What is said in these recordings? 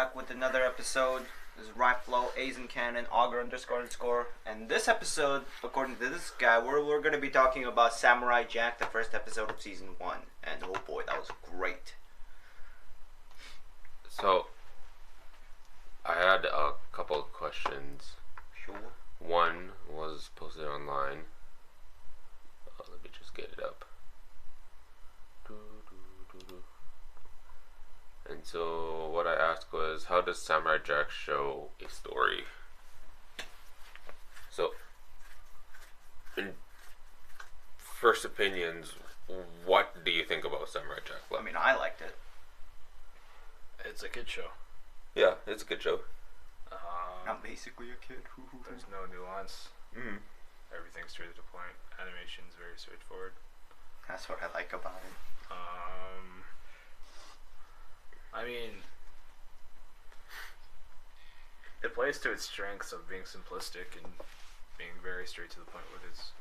back with another episode. This is Ryflow, A's in Canon, Augur__, and this episode, according to this guy, we're going to be talking about Samurai Jack, the first episode of season 1. And oh boy, that was great. So, I had a couple of questions. Sure. One was posted online. Let me just get it up. And so what I asked was, how does Samurai Jack show a story? So, in first opinions, what do you think about Samurai Jack? I mean, I liked it. It's a kid show. Yeah, it's a good show. I'm basically a kid. There's no nuance. Mm. Everything's straight to the point. Animation's very straightforward. That's what I like about it. I mean, it plays to its strengths of being simplistic and being very straight to the point with its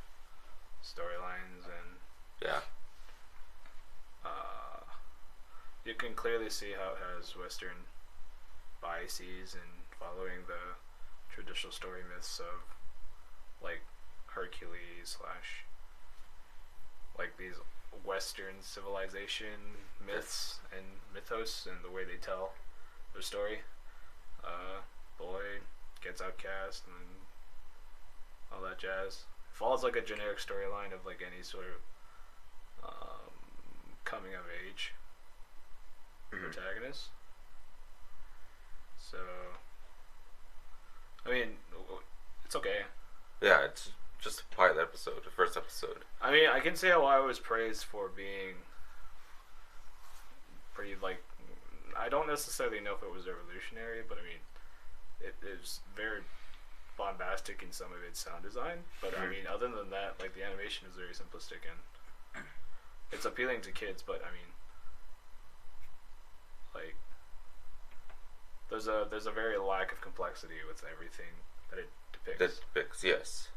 storylines, and Yeah. you can clearly see how it has Western biases and following the traditional story myths of like Hercules / like these Western civilization myths and mythos and the way they tell their story. Boy gets outcast and all that jazz. Follows like a generic storyline of like any sort of coming of age protagonist. So, I mean, it's okay. Yeah, it's just a pilot episode, the first episode. I mean, I can see how I was praised for being pretty, like, I don't necessarily know if it was revolutionary, but I mean, it is very bombastic in some of its sound design. But I mean, other than that, like, the animation is very simplistic and it's appealing to kids, but I mean, like, there's a very lack of complexity with everything that it depicts. Yes.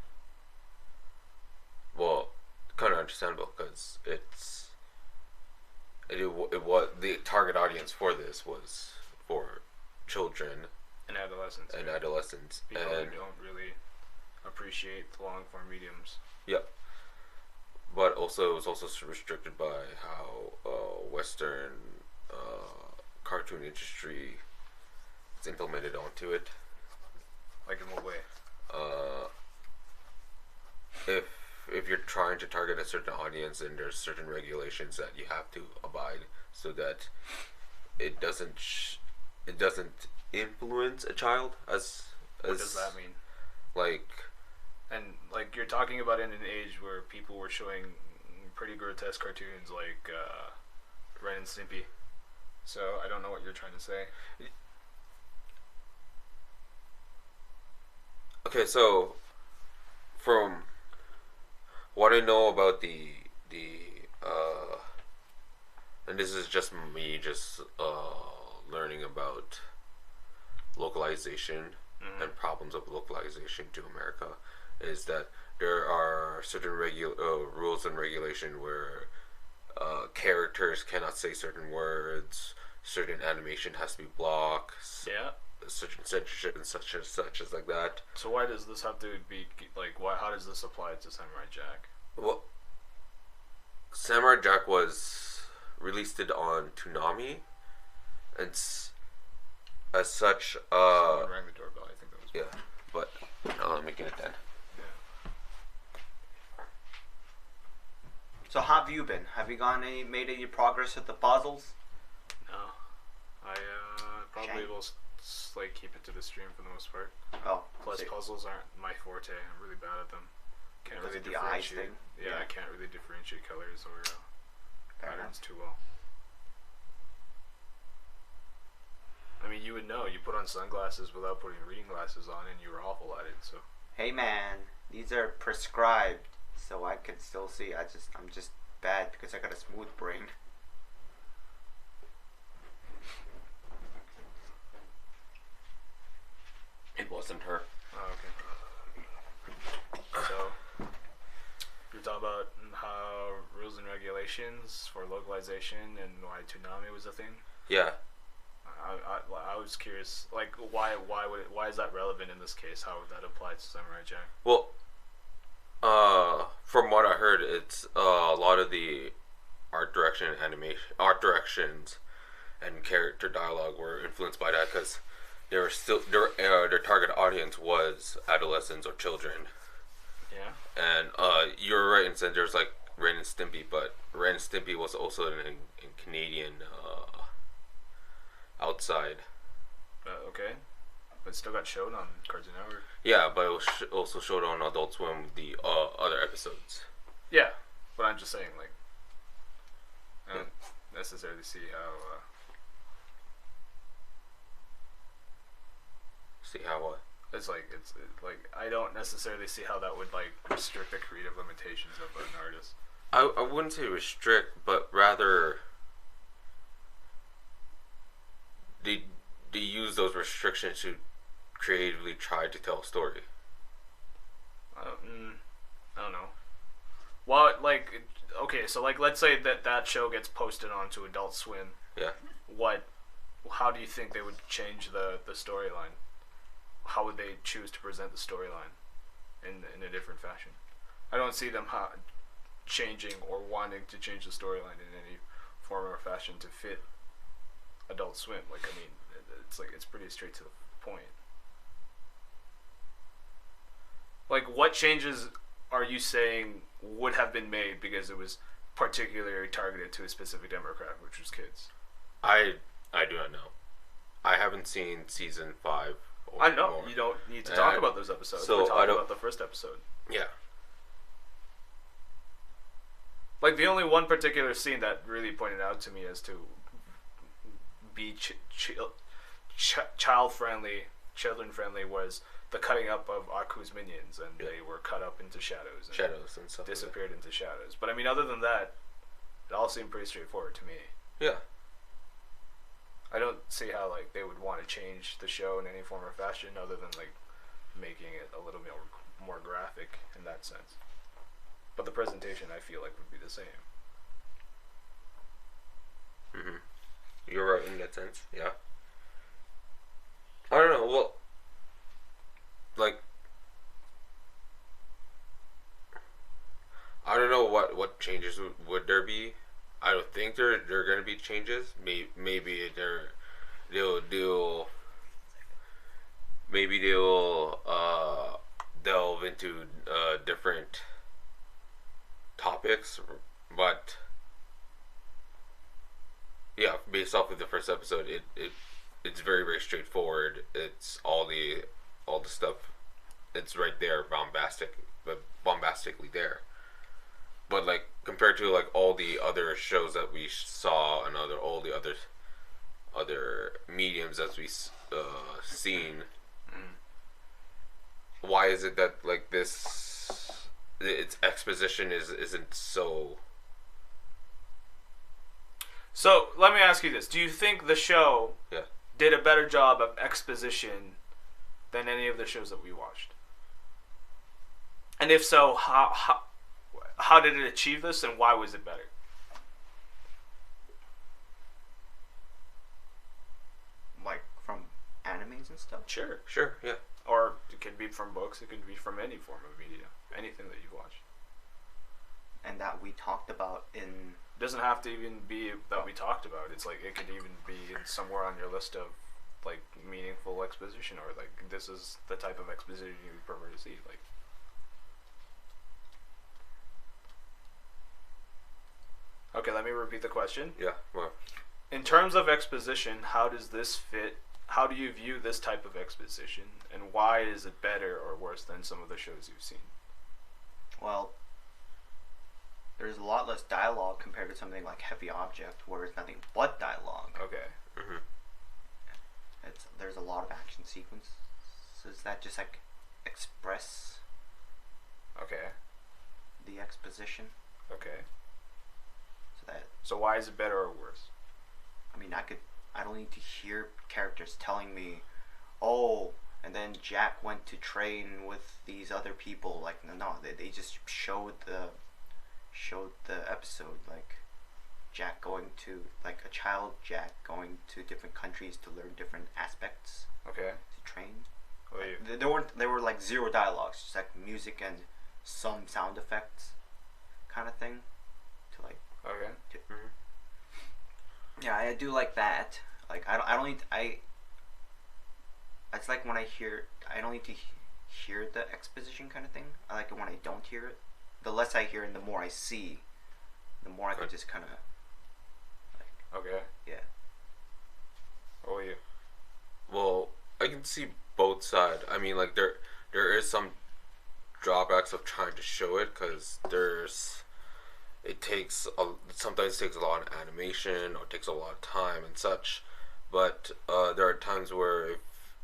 Well, kind of understandable because it was the target audience for this was for children And adolescents. and adolescents, People and who don't really appreciate the long form mediums. yep. But also, it was also restricted by how Western cartoon industry is implemented onto it. Like, in what way? If you're trying to target a certain audience, and there's certain regulations that you have to abide so that it doesn't influence a child as What does that mean? like And like, you're talking about in an age where people were showing pretty grotesque cartoons like Ren and Stimpy. So I don't know what you're trying to say. okay, so from what I know about the and this is just me just learning about localization and problems of localization to America, is that there are certain rules and regulation where characters cannot say certain words, certain animation has to be blocked, Yeah. certain censorship and such as like that. So why does this have to be like? Why? How does this apply to Samurai Jack? Well, Samurai Jack was released on Toonami, and as such, Someone rang the doorbell. I think that was. yeah. But let me get it then. So how have you been? Have you made any progress with the puzzles? No, I probably Shame. will like keep it to the stream for the most part. Oh, Plus, so- puzzles aren't my forte. I'm really bad at them. Can't Because really of the eyes differentiate. thing? Yeah, Yeah. I can't really differentiate colors or Fair patterns too well. I mean, you would know. You put on sunglasses without putting reading glasses on, and you were awful at it. So Hey man, these are prescribed, so I can still see. I'm just bad because I got a smooth brain. It wasn't her. oh, okay. So you're talking about how rules and regulations for localization and why Toonami was a thing. Yeah. I was curious, like, why is that relevant in this case? How would that apply to Samurai Jack? Well, from what I heard, it's a lot of the art directions, and character dialogue were influenced by that because their target audience was adolescents or children. Yeah. And you're right in saying there's like Ren and Stimpy, but Ren and Stimpy was also in Canadian outside. Okay. But it still got showed on Cartoon Network. Yeah, but it was also showed on Adult Swim, the other episodes. Yeah, but I'm just saying, like, I don't necessarily see how. See how what? It's like I don't necessarily see how that would like restrict the creative limitations of an artist. I wouldn't say restrict, but rather they use those restrictions to creatively try to tell a story. I don't know. Well, like, okay, so like, let's say that show gets posted onto Adult Swim. Yeah. How do you think they would change the storyline? How would they choose to present the storyline in a different fashion? I don't see them changing or wanting to change the storyline in any form or fashion to fit Adult Swim. Like, I mean, it's pretty straight to the point. Like, what changes are you saying would have been made because it was particularly targeted to a specific demographic, which was kids? I do not know. I haven't seen season 5. I know more. You don't need to talk about those episodes. So we're talking about the first episode. Yeah. Like, the only one particular scene that really pointed out to me as to be children friendly was the cutting up of Aku's minions, and they were cut up into shadows And stuff. Disappeared into shadows. But I mean, other than that, it all seemed pretty straightforward to me. Yeah. I don't see how like they would want to change the show in any form or fashion other than like making it a little more graphic in that sense. But the presentation, I feel like, would be the same. Mhm. You're right in that sense. Yeah. I don't know. Well, like, I don't know what changes would there be. I don't think there are going to be changes. Maybe they'll delve into different topics, but yeah, based off of the first episode, it's very, very straightforward. It's all the stuff. It's right there, bombastically there. But like compared to like all the other shows that we saw and all the other mediums that we seen, why is it that like this its exposition isn't so? So let me ask you this: do you think the show did a better job of exposition than any of the shows that we watched? And if so, how did it achieve this, and why was it better? Like from animes and stuff? Sure, Yeah. Or it could be from books. It could be from any form of media, anything that you've watched. And that we talked about in. It doesn't have to even be that we talked about. It's like it could even be somewhere on your list of like meaningful exposition, or like this is the type of exposition you would prefer to see. Like, okay, let me repeat the question. Yeah. Well, in terms of exposition, how does this fit? How do you view this type of exposition, and why is it better or worse than some of the shows you've seen? Well, there's a lot less dialogue compared to something like Heavy Object, where it's nothing but dialogue. Okay. mm-hmm. There's a lot of action sequences that just like express. Okay. The exposition. Okay. So why is it better or worse? I mean, I don't need to hear characters telling me, oh, and then Jack went to train with these other people. Like, no, they just showed the episode, like, Jack going to like a child Jack going to different countries to learn different aspects Okay. to train. Oh, Like, there were like zero dialogues, just like music and some sound effects, kind of thing, to like. Okay. Yeah, I do like that. Like I don't need I. It's like when I don't need to hear the exposition kind of thing. I like it when I don't hear it. The less I hear and the more I see, the more I could just kind of. Okay. Yeah. Oh, you. Well, I can see both sides. I mean, like there is some drawbacks of trying to show it because sometimes takes a lot of animation or takes a lot of time and such. But there are times where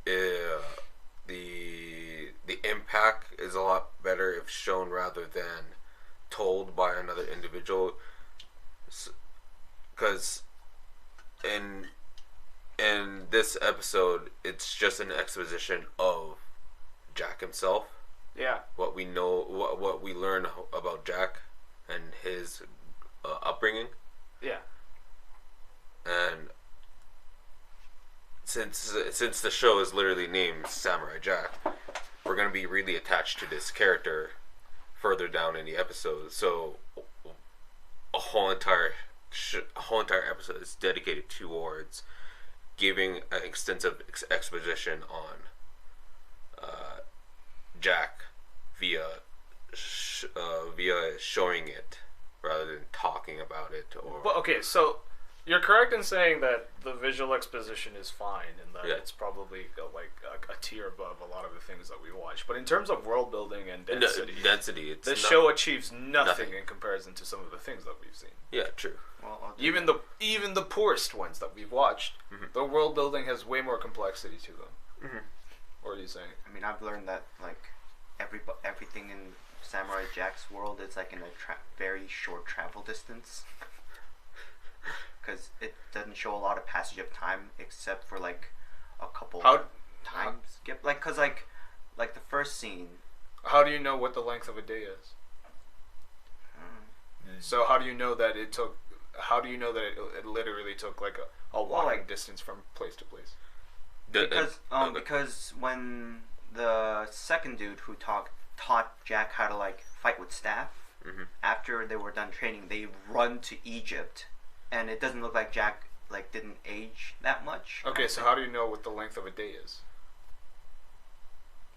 if the impact is a lot better if shown rather than told by another individual. Because in this episode, it's just an exposition of Jack himself. Yeah. What we know, what we learn about Jack and his upbringing. Yeah. And since the show is literally named Samurai Jack, we're gonna be really attached to this character further down in the episode. So a whole entire episode is dedicated towards giving an extensive exposition on Jack via showing it rather than talking about it. Or Well, okay, so you're correct in saying that the visual exposition is fine and that it's probably a tier above a lot of the things that we watch. But in terms of world building and density, it's this show achieves nothing in comparison to some of the things that we've seen. Yeah, true. Well, Even the poorest ones that we've watched, the world building has way more complexity to them. Mm-hmm. What are you saying? I mean, I've learned that like everything in Samurai Jack's world is like in a very short travel distance. Because it doesn't show a lot of passage of time except for like a couple times. Cause like the first scene. How do you know what the length of a day is? So how do you know that it took? How do you know that it literally took like a walking distance from place to place? Because when the second dude who taught Jack how to like fight with staff, after they were done training, they run to Egypt. And it doesn't look like Jack like didn't age that much. Okay, so how do you know what the length of a day is?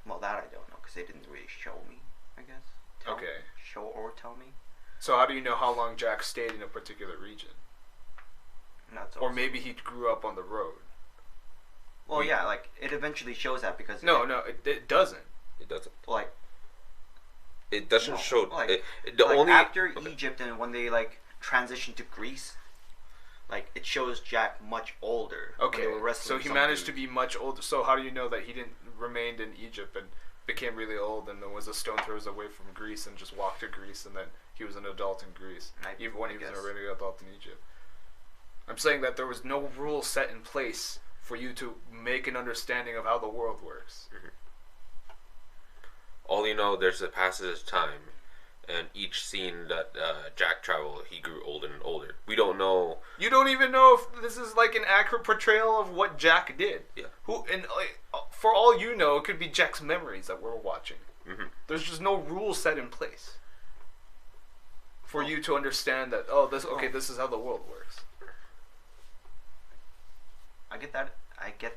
Well, that I don't know because they didn't really show me. I guess. Show or tell me. So how do you know how long Jack stayed in a particular region? Or maybe he grew up on the road. Well, yeah, like it eventually shows that because it doesn't. It doesn't. Like. It doesn't show. Like, only after Egypt and when they like transition to Greece. Like, it shows Jack much older. Okay, so he managed to be much older. So how do you know that he didn't remained in Egypt and became really old and then was a stone throws away from Greece and just walked to Greece and then he was an adult in Greece, even when he was already an adult in Egypt? I'm saying that there was no rule set in place for you to make an understanding of how the world works. All you know, there's a passage of time. And each scene that Jack traveled, he grew older and older. We don't know. You don't even know if this is like an accurate portrayal of what Jack did. Yeah. For all you know, it could be Jack's memories that we're watching. Mm-hmm. There's just no rules set in place for you to understand that. This is how the world works. I get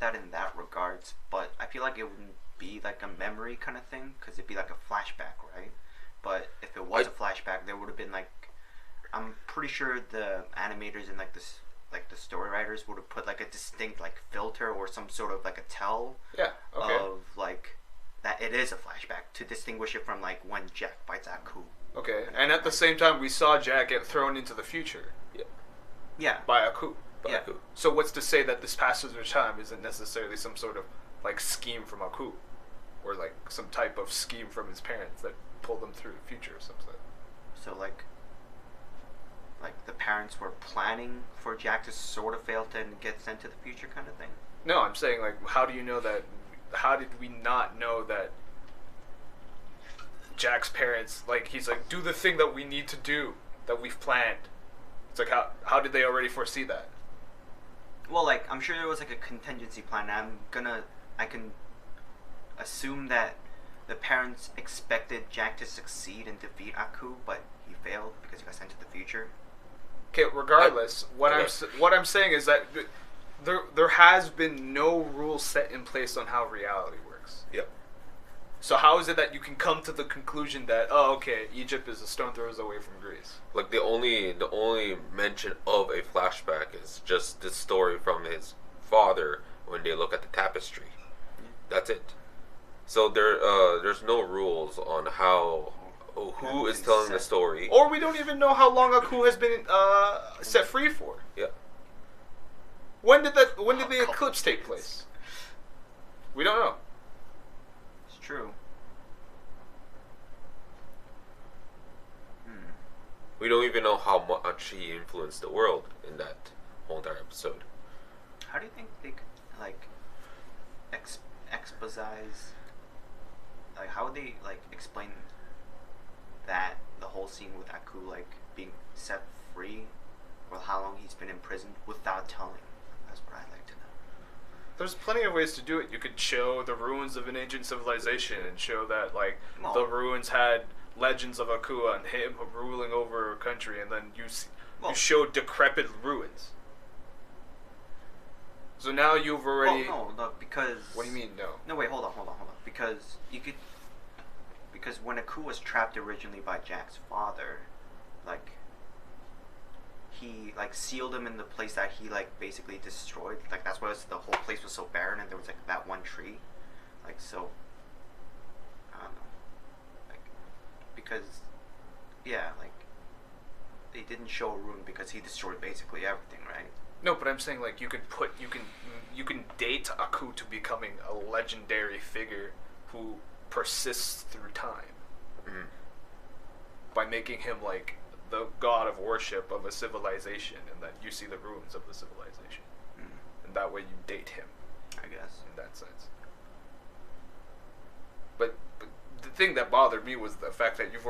that in that regards, but I feel like it wouldn't be like a memory kind of thing because it'd be like a flashback, right? But if it was a flashback, there would have been like, I'm pretty sure the animators and like the story writers would have put like a distinct like filter or some sort of like a tell of like that it is a flashback to distinguish it from like when Jack bites Aku. Okay, and at the same time, we saw Jack get thrown into the future. Yeah. By Aku. Aku. So what's to say that this passage of time isn't necessarily some sort of like scheme from Aku, or like some type of scheme from his parents that pull them through the future or something? So like the parents were planning for Jack to sort of fail to get sent to the future kind of thing? No, I'm saying like how do you know that? How did we not know that Jack's parents, like he's like, do the thing that we need to do, that we've planned. It's like how did they already foresee that? Well, like, I'm sure there was like a contingency plan. I can assume that the parents expected Jack to succeed and defeat Aku, but he failed because he got sent to the future. Okay, regardless, what I'm saying is that there has been no rule set in place on how reality works. Yep. So how is it that you can come to the conclusion that Egypt is a stone throws away from Greece? Like the only mention of a flashback is just the story from his father when they look at the tapestry. That's it. So there's no rules on who is telling the story. Or we don't even know how long Aku has been set free for. Yeah. When did the eclipse take place? We don't know. It's true. We don't even know how much he influenced the world in that whole entire episode. How do you think they could, like, exposize, like, how would they, like, explain that, the whole scene with Aku, like, being set free, or how long he's been imprisoned without telling? That's what I'd like to know. There's plenty of ways to do it. You could show the ruins of an ancient civilization and show that, like, the ruins had legends of Aku and him ruling over a country, and then you show decrepit ruins. So now you've already... Well, no, because... What do you mean, no? No, wait, hold on. Because when Aku was trapped originally by Jack's father, like, he, like, sealed him in the place that he, like, basically destroyed. Like, that's why the whole place was so barren, and there was, like, that one tree. Like, so... I don't know. Like, because... Yeah, like... They didn't show a ruin because he destroyed basically everything, right? No, but I'm saying, like, you can date Aku to becoming a legendary figure who persists through time. Mm-hmm. By making him, like, the god of worship of a civilization, and that you see the ruins of the civilization. Mm. And that way you date him, I guess. in that sense. But the thing that bothered me was the fact that you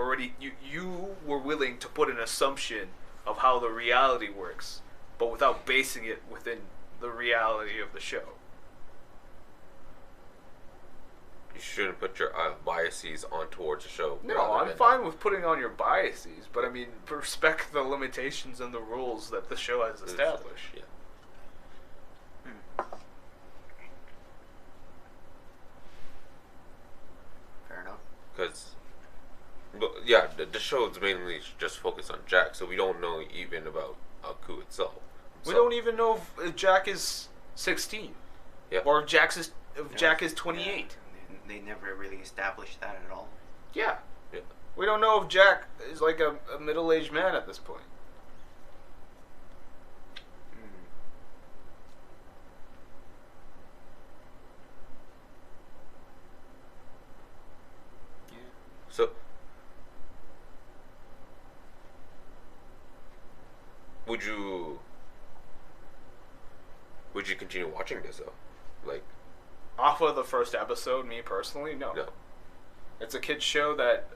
were willing to put an assumption of how the reality works, but without basing it within the reality of the show. You shouldn't put your biases on towards the show. No, I'm fine with putting on your biases, but I mean, respect the limitations and the rules that the show has established. Yeah. Fair enough. Because, yeah, the show is mainly just focused on Jack, so we don't know even about Aku itself. We don't even know if Jack is 16. Yeah. Or if Jack is 28. Yeah. They never really established that at all. Yeah. Yeah. We don't know if Jack is like a middle-aged man at this point. Yeah. So, would you continue watching this though? Like, Off of the first episode, me personally, no. It's a kid's show that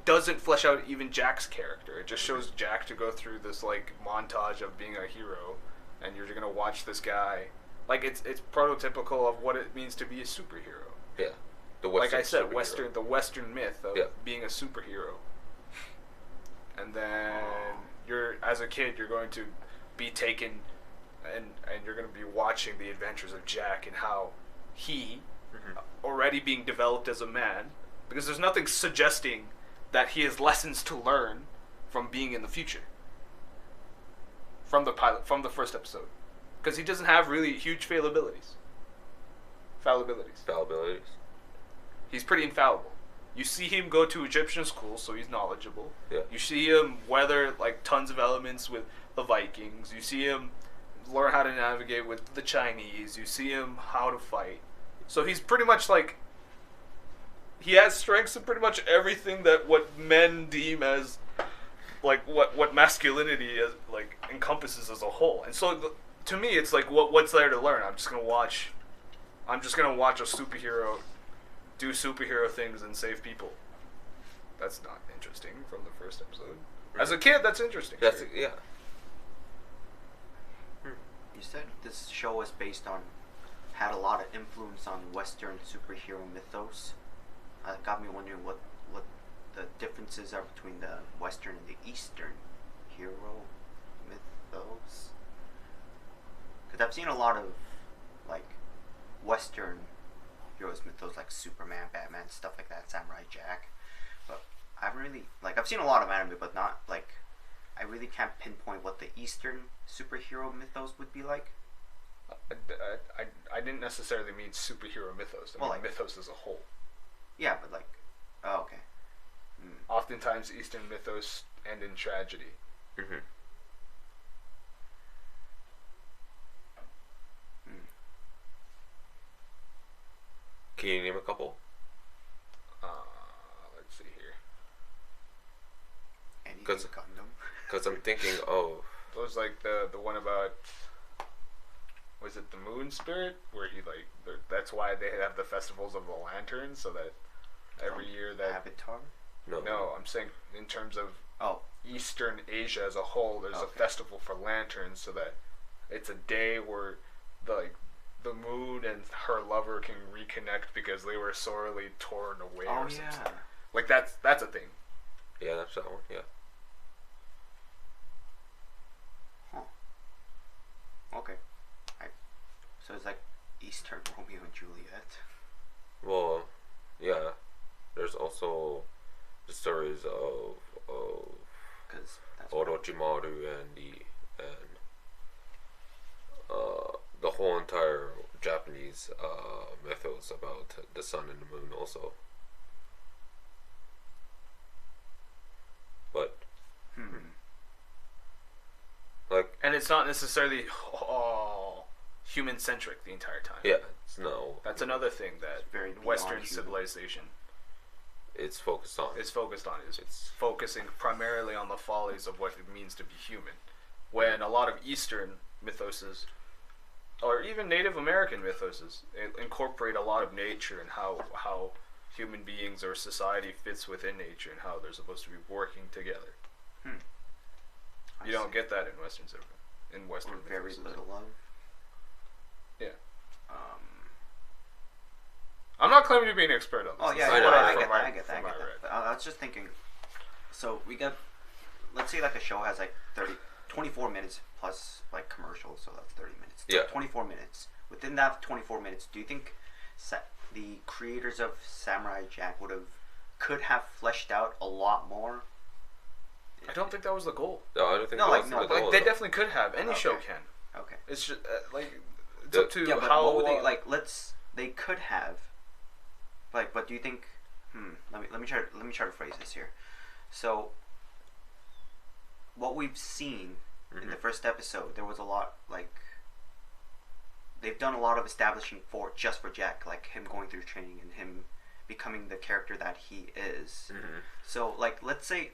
doesn't flesh out even Jack's character. It just shows Jack to go through this, like, montage of being a hero, and you're gonna watch this guy. Like, it's prototypical of what it means to be a superhero. Yeah. The Like I said, superhero. the Western myth of Yeah. being a superhero. And then as a kid, you're going to be taken, and you're going to be watching the adventures of Jack and how he, already being developed as a man, because there's nothing suggesting that he has lessons to learn from being in the future. From the first episode. Because he doesn't have really huge fallibilities. He's pretty infallible. You see him go to Egyptian school, so he's knowledgeable. Yeah. You see him weather, like, tons of elements with the Vikings. You see him learn how to navigate with the Chinese. You see him how to fight. So he's pretty much like, he has strengths in pretty much everything that what men deem as, like, what masculinity as, like, encompasses as a whole. And so to me, it's like, what's there to learn? I'm just gonna watch a superhero do superhero things and save people. That's not interesting from the first episode. As a kid, that's interesting. That's yeah. You said this show was based on, had a lot of influence on Western superhero mythos. That got me wondering what the differences are between the Western and the Eastern hero mythos. Because I've seen a lot of like Western heroes mythos like Superman, Batman, stuff like that, Samurai Jack. But I haven't really I've seen a lot of anime, but not like I really can't pinpoint what the Eastern superhero mythos would be like. I didn't necessarily mean superhero mythos. I mean mythos as a whole. Yeah, but okay. Oftentimes, Eastern mythos end in tragedy. Mm-hmm. Can you name a couple? Let's see here. Anything Gundam. Because I'm thinking of... It was like the one about... Was it the Moon Spirit? Where he that's why they have the festivals of the lanterns, so that every year that... Avatar? No, I'm saying in terms of Eastern Asia as a whole, there's a festival for lanterns, so that it's a day where the moon and her lover can reconnect because they were sorely torn away or something. Like that's a thing. Yeah, that's that one. Yeah. Huh. Okay. So it's like Eastern Romeo and Juliet. Well, yeah. There's also the stories of Orochimaru and the whole entire Japanese mythos about the sun and the moon also. But and it's not necessarily human centric the entire time. Yeah, no. That's another thing that very Western civilization it's focused on. It's focusing primarily on the follies of what it means to be human. When a lot of Eastern mythoses, or even Native American mythoses, incorporate a lot of nature and how human beings or society fits within nature and how they're supposed to be working together. You don't get that in Western very mythoses. little of. Yeah. I'm not claiming to be an expert on this. Oh yeah, I get that. But I was just thinking. So we got, let's say like a show has 24 minutes plus commercials, so that's 30 minutes. Yeah. 24 minutes. Within that 24 minutes, do you think the creators of Samurai Jack could have fleshed out a lot more? I don't think that was the goal. No, I don't think that was the goal. They definitely could have. Any show can. Okay. It's just it's up to but how. What would they could have. But do you think? Let me try to phrase this here. So, what we've seen in the first episode, there was a lot they've done a lot of establishing for Jack, like him going through training and him becoming the character that he is. Mm-hmm. So let's say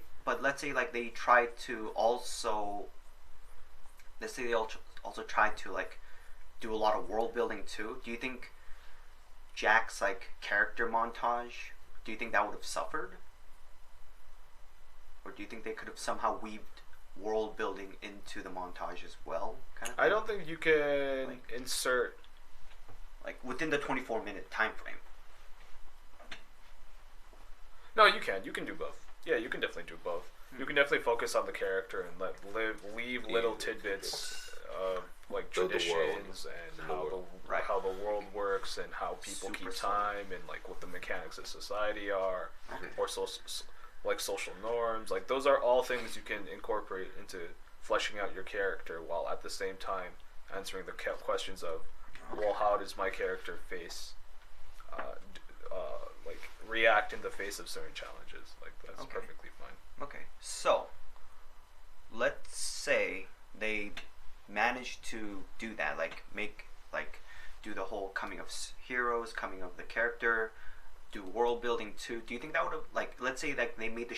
they tried to also. Let's say they also tried to do a lot of world building too. Do you think Jack's character montage, do you think that would have suffered? Or do you think they could have somehow weaved world building into the montage as well? Kind of thing? I don't think you can insert within the 24-minute time frame. No, you can. You can do both. Yeah, you can definitely do both. You can definitely focus on the character and leave little tidbits of traditions and how the world works and how people keep time and what the mechanics of society are, or social norms. Those are all things you can incorporate into fleshing out your character, while at the same time answering the questions of, well, how does my character react in the face of certain challenges? That's perfectly fine. Okay, so let's say they managed to do that, do the whole coming of heroes, coming of the character, do world building too. Do you think that would have let's say they made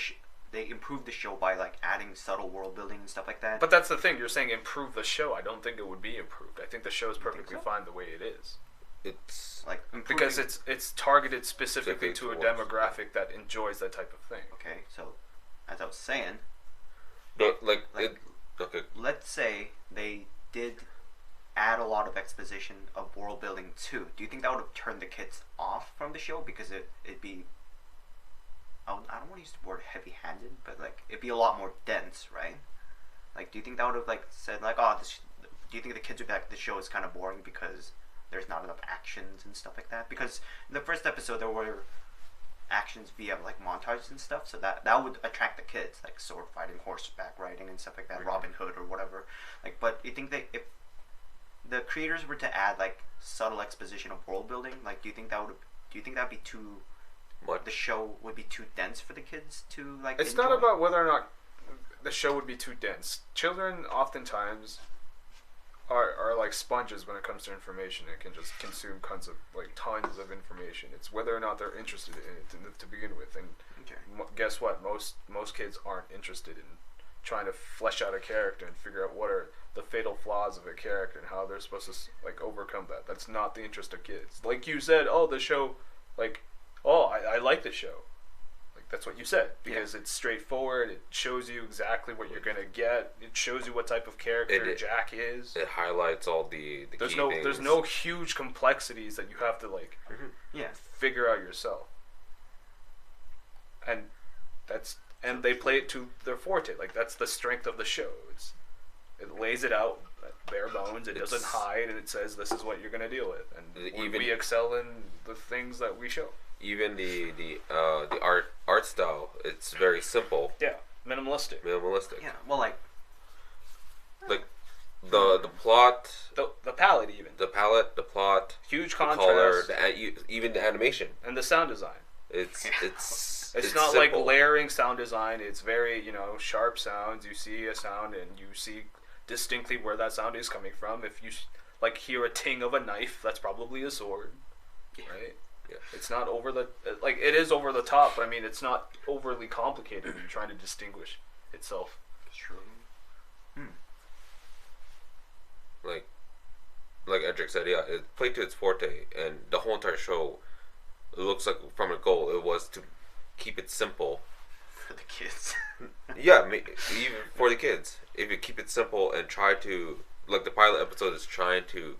they improved the show by adding subtle world building and stuff like that? But that's the thing, you're saying improve the show. I don't think it would be improved. I think the show is perfectly fine the way it is. It's because it's targeted specifically to a demographic that enjoys that type of thing. Okay, so as I was saying, like Like, it. Okay. let's say they did add a lot of exposition of world building too. Do you think that would have turned the kids off from the show because it'd be I don't want to use the word heavy-handed, but like it'd be a lot more dense, right? Like, do you think that would have like said like, oh, do you think the kids would be like, the show is kind of boring because there's not enough actions and stuff like that? Because in the first episode there were actions via like montages and stuff, so that would attract the kids, like sword fighting, horseback riding, and stuff like that, Robin Hood or whatever. Like, but you think that if the creators were to add like subtle exposition of world building, like, do you think that'd be too? What? The show would be too dense for the kids to like. It's enjoy? not about whether or not the show would be too dense. Children oftentimes are like sponges when it comes to information. It can just consume tons of information. It's whether or not they're interested in it to begin with. And guess what? Most kids aren't interested in trying to flesh out a character and figure out what are the fatal flaws of a character and how they're supposed to like overcome that. That's not the interest of kids. Like you said, the show, like, I like the show. Like, that's what you said. Because it's straightforward. It shows you exactly what you're going to get. It shows you what type of character Jack is. It highlights all the there's key no things. There's no huge complexities that you have to, like, figure out yourself. And they play it to their forte. Like, that's the strength of the show. It lays it out bare bones. It doesn't hide, and it says this is what you're going to deal with. And we excel in the things that we show. Even the art style, it's very simple. Yeah, minimalistic. Yeah, well, like the plot, the palette, even the plot, huge the contrast, color, even the animation, and the sound design. It's not simple. like layering sound design. It's very sharp sounds. You see a sound and you see distinctly where that sound is coming from. If you like hear a ting of a knife, that's probably a sword, right? Yeah. It's not it is over the top, but I mean it's not overly complicated when you're trying to distinguish itself. True. Like Edric said, yeah, it played to its forte, and the whole entire show, it looks like from a goal it was to keep it simple For the kids. Yeah, even for the kids, if you keep it simple and try to, like the pilot episode is trying to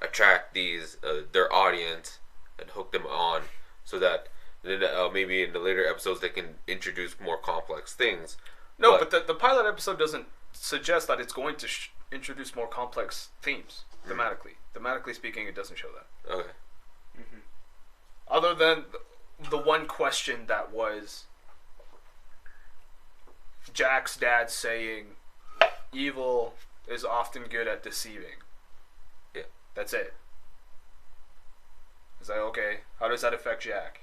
attract their audience and hook them on, so that then maybe in the later episodes they can introduce more complex things. No, but the pilot episode doesn't suggest that it's going to introduce more complex themes thematically. Thematically speaking, it doesn't show that. Okay. Other than the one question that was Jack's dad saying evil is often good at deceiving. Yeah. That's it. It's like, okay, how does that affect Jack?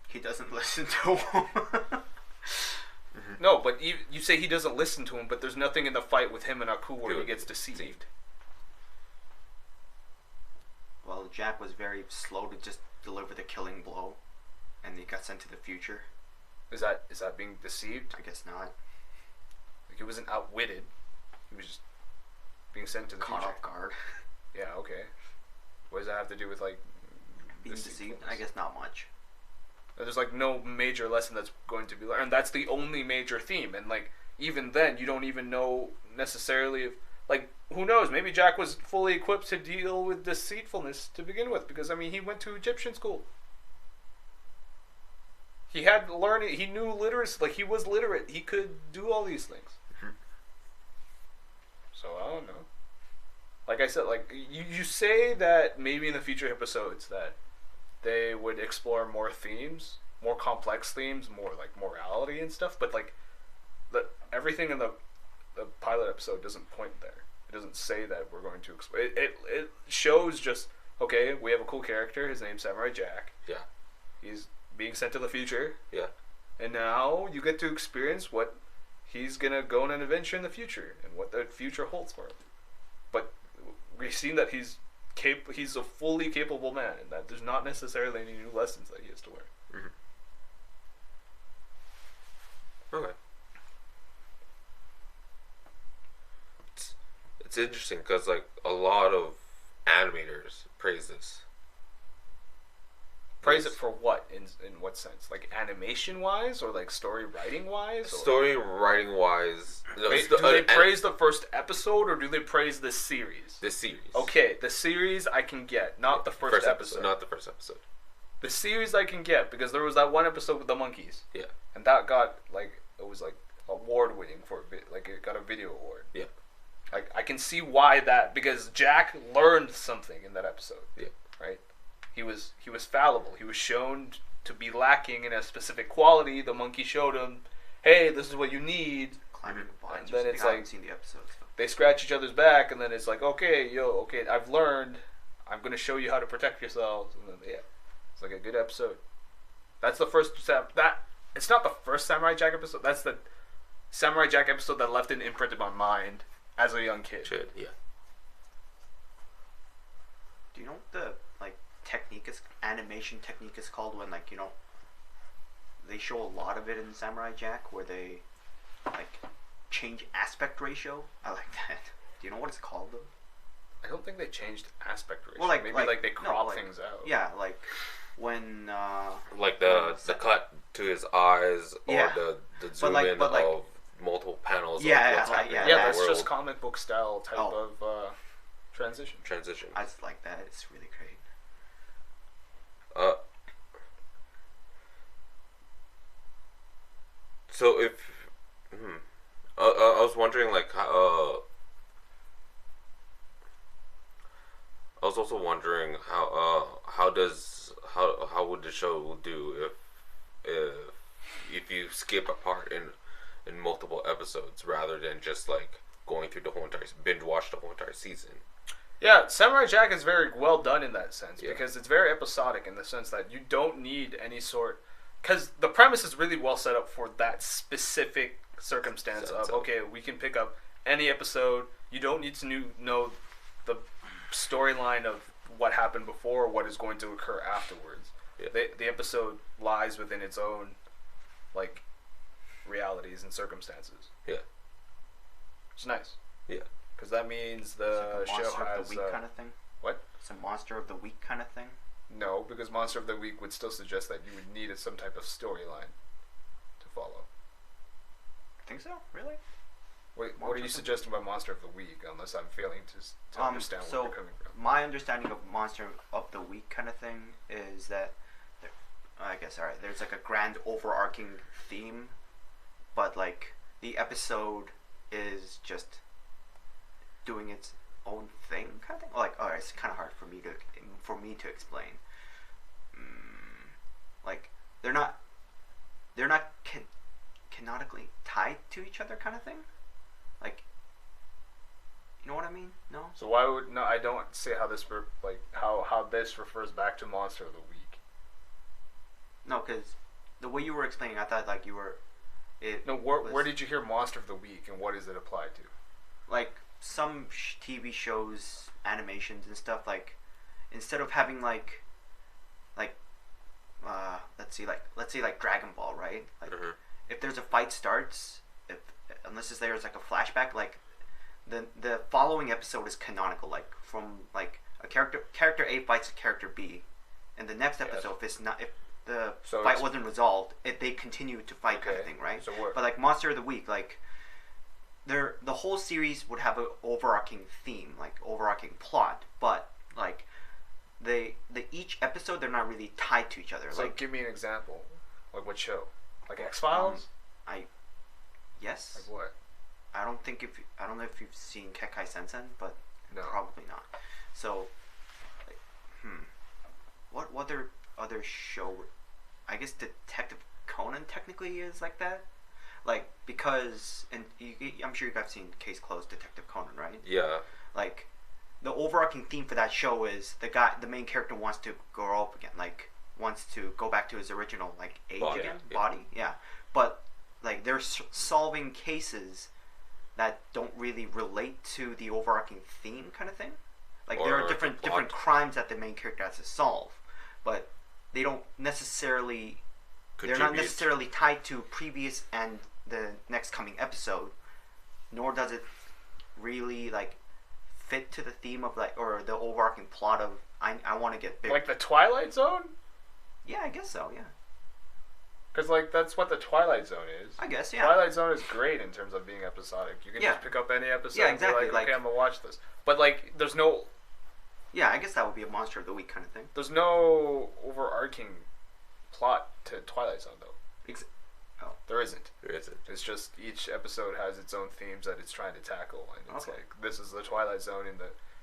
He doesn't listen to him. No, but you say he doesn't listen to him, but there's nothing in the fight with him and Aku where he gets deceived. Well, Jack was very slow to just deliver the killing blow, and he got sent to the future. Is that being deceived? I guess not. Like, he wasn't outwitted. He was just being sent to the Caught future. off guard. Yeah, okay. What does that have to do with, like, Being deceived? I guess not much. There's, like, no major lesson that's going to be learned. And that's the only major theme. And, like, even then, you don't even know necessarily if, like, who knows? Maybe Jack was fully equipped to deal with deceitfulness to begin with. Because, I mean, he went to Egyptian school. He had learning. He knew literacy. Like, he was literate. He could do all these things. So, I don't know. Like I said, like, you say that maybe in the future episodes that they would explore more themes, more complex themes, more like morality and stuff, but like everything in the pilot episode doesn't point there. It doesn't say that we're going to explore. It shows just, okay, we have a cool character. His name's Samurai Jack. Yeah. He's being sent to the future. Yeah. And now you get to experience what he's going to go on an adventure in the future and what the future holds for him. But we've seen that he's a fully capable man, and that there's not necessarily any new lessons that he has to learn. Okay. It's interesting because, like, a lot of animators praise this. Praise it for what? In what sense? Like animation wise, or like story writing wise? Story writing wise. No, do they praise the first episode, or do they praise the series? The series. Okay, the series I can get, not the first episode. Not the first episode. The series I can get, because there was that one episode with the monkeys. Yeah. And that got, like, it was, like, award winning for a bit. Like, it got a video award. Yeah. Like, I can see why that, because Jack learned something in that episode. Yeah. Right? He was fallible. He was shown to be lacking in a specific quality. The monkey showed him, hey, this is what you need. Climbing and then it's I like, haven't seen the episodes. So. They scratch each other's back, and then it's like, okay, I've learned. I'm going to show you how to protect yourselves. And then, yeah. It's like a good episode. That's the first it's not the first Samurai Jack episode. That's the Samurai Jack episode that left an imprint in my mind as a young kid. Yeah. Do you know what the animation technique is called when they show a lot of it in Samurai Jack where they change aspect ratio? I like that. Do you know what it's called though? I don't think they changed aspect ratio. Well, maybe they crop things out. Yeah, like when the cut to his eyes, or the zoom in of multiple panels. Yeah, of what's happening in the that's world. just comic book style type of transition. I just like that. It's really great. So if I was wondering how. I was also wondering how would the show do if you skip a part in multiple episodes rather than just like going through the whole entire binge watch the whole entire season. Yeah, Samurai Jack is very well done in that sense because it's very episodic in the sense that you don't need any sort, because the premise is really well set up for that specific circumstance of okay, we can pick up any episode. You don't need to know the storyline of what happened before or what is going to occur afterwards. Yeah. The episode lies within its own like realities and circumstances. Yeah, it's nice. Yeah, because that means the it's like a show monster has of the week kind of thing. What? It's a monster of the week kind of thing. No, because Monster of the Week would still suggest that you would need some type of storyline to follow. Think so? Really? Wait, what are you suggesting by Monster of the Week? Unless I'm failing to understand where you're coming from. My understanding of Monster of the Week kind of thing is that, there's like a grand overarching theme, but like the episode is just doing its own thing kind of thing. Like, it's kind of hard for me to explain. Like they're not canonically tied to each other kind of thing. Like, you know what I mean? No. So why would I don't see how this how this refers back to Monster of the Week. No, because the way you were explaining, I thought like you were. Where did you hear Monster of the Week and what does it apply to? Like some TV shows, animations and stuff. Like instead of having let's say like Dragon Ball, right? Like if there's a fight starts, unless there's like a flashback, like the following episode is canonical, like from like a character A fights a character B, and the next episode if the fight wasn't resolved, they continue to fight kind of thing, right? But like Monster of the Week, like the whole series would have an overarching theme, like overarching plot, but like each episode they're not really tied to each other. So like, give me an example. Like what show? Like X-Files? Yes. Like what? I don't know if you've seen Kekkai Sensen, but no. Probably not. So, what other show? I guess Detective Conan technically is like that, like because I'm sure you guys have seen Case Closed, Detective Conan, right? Yeah. Like the overarching theme for that show is the main character wants to grow up again, like wants to go back to his original like age body, but like they're solving cases that don't really relate to the overarching theme kind of thing. Like there are different crimes that the main character has to solve, but they don't necessarily they're not necessarily tied to previous and the next coming episode, nor does it really like fit to the theme of like or the overarching plot of I want to get bigger. Like the Twilight Zone? Yeah, I guess so. Yeah. Because like that's what the Twilight Zone is. I guess. Yeah. Twilight Zone is great in terms of being episodic. You can just pick up any episode and be like, okay, I'm gonna watch this. But like, there's no. Yeah, I guess that would be a Monster of the Week kind of thing. There's no overarching plot to Twilight Zone though. There isn't. There isn't. It's just each episode has its own themes that it's trying to tackle, and it's like this is the Twilight Zone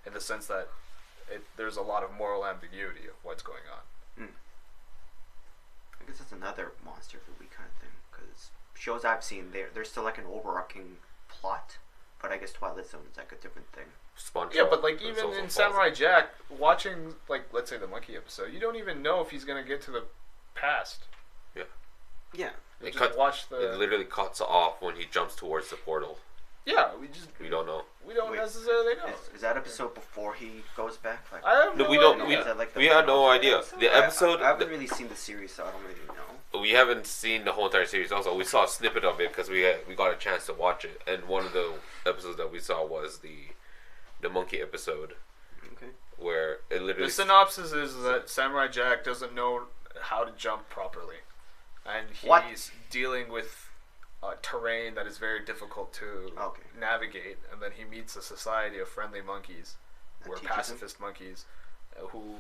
in the sense that there's a lot of moral ambiguity of what's going on. I guess that's another Monster of the Week kind of thing, because shows I've seen there's still like an overarching plot, but I guess Twilight Zone is like a different thing. Yeah, but like even in Samurai Jack, watching like let's say the monkey episode, you don't even know if he's gonna get to the past. Yeah. Yeah. It literally cuts off when he jumps towards the portal. Yeah, we don't know. We don't necessarily know. Is that episode before he goes back? Like, I have no we idea. don't. We had no idea. The episode. I haven't really seen the series, so I don't really know. We haven't seen the whole entire series. Also, we saw a snippet of it because we got a chance to watch it, and one of the episodes that we saw was the monkey episode. Okay. Where it literally. The synopsis is that Samurai Jack doesn't know how to jump properly. And he's dealing with terrain that is very difficult to navigate, and then he meets a society of friendly monkeys, who are pacifist monkeys, who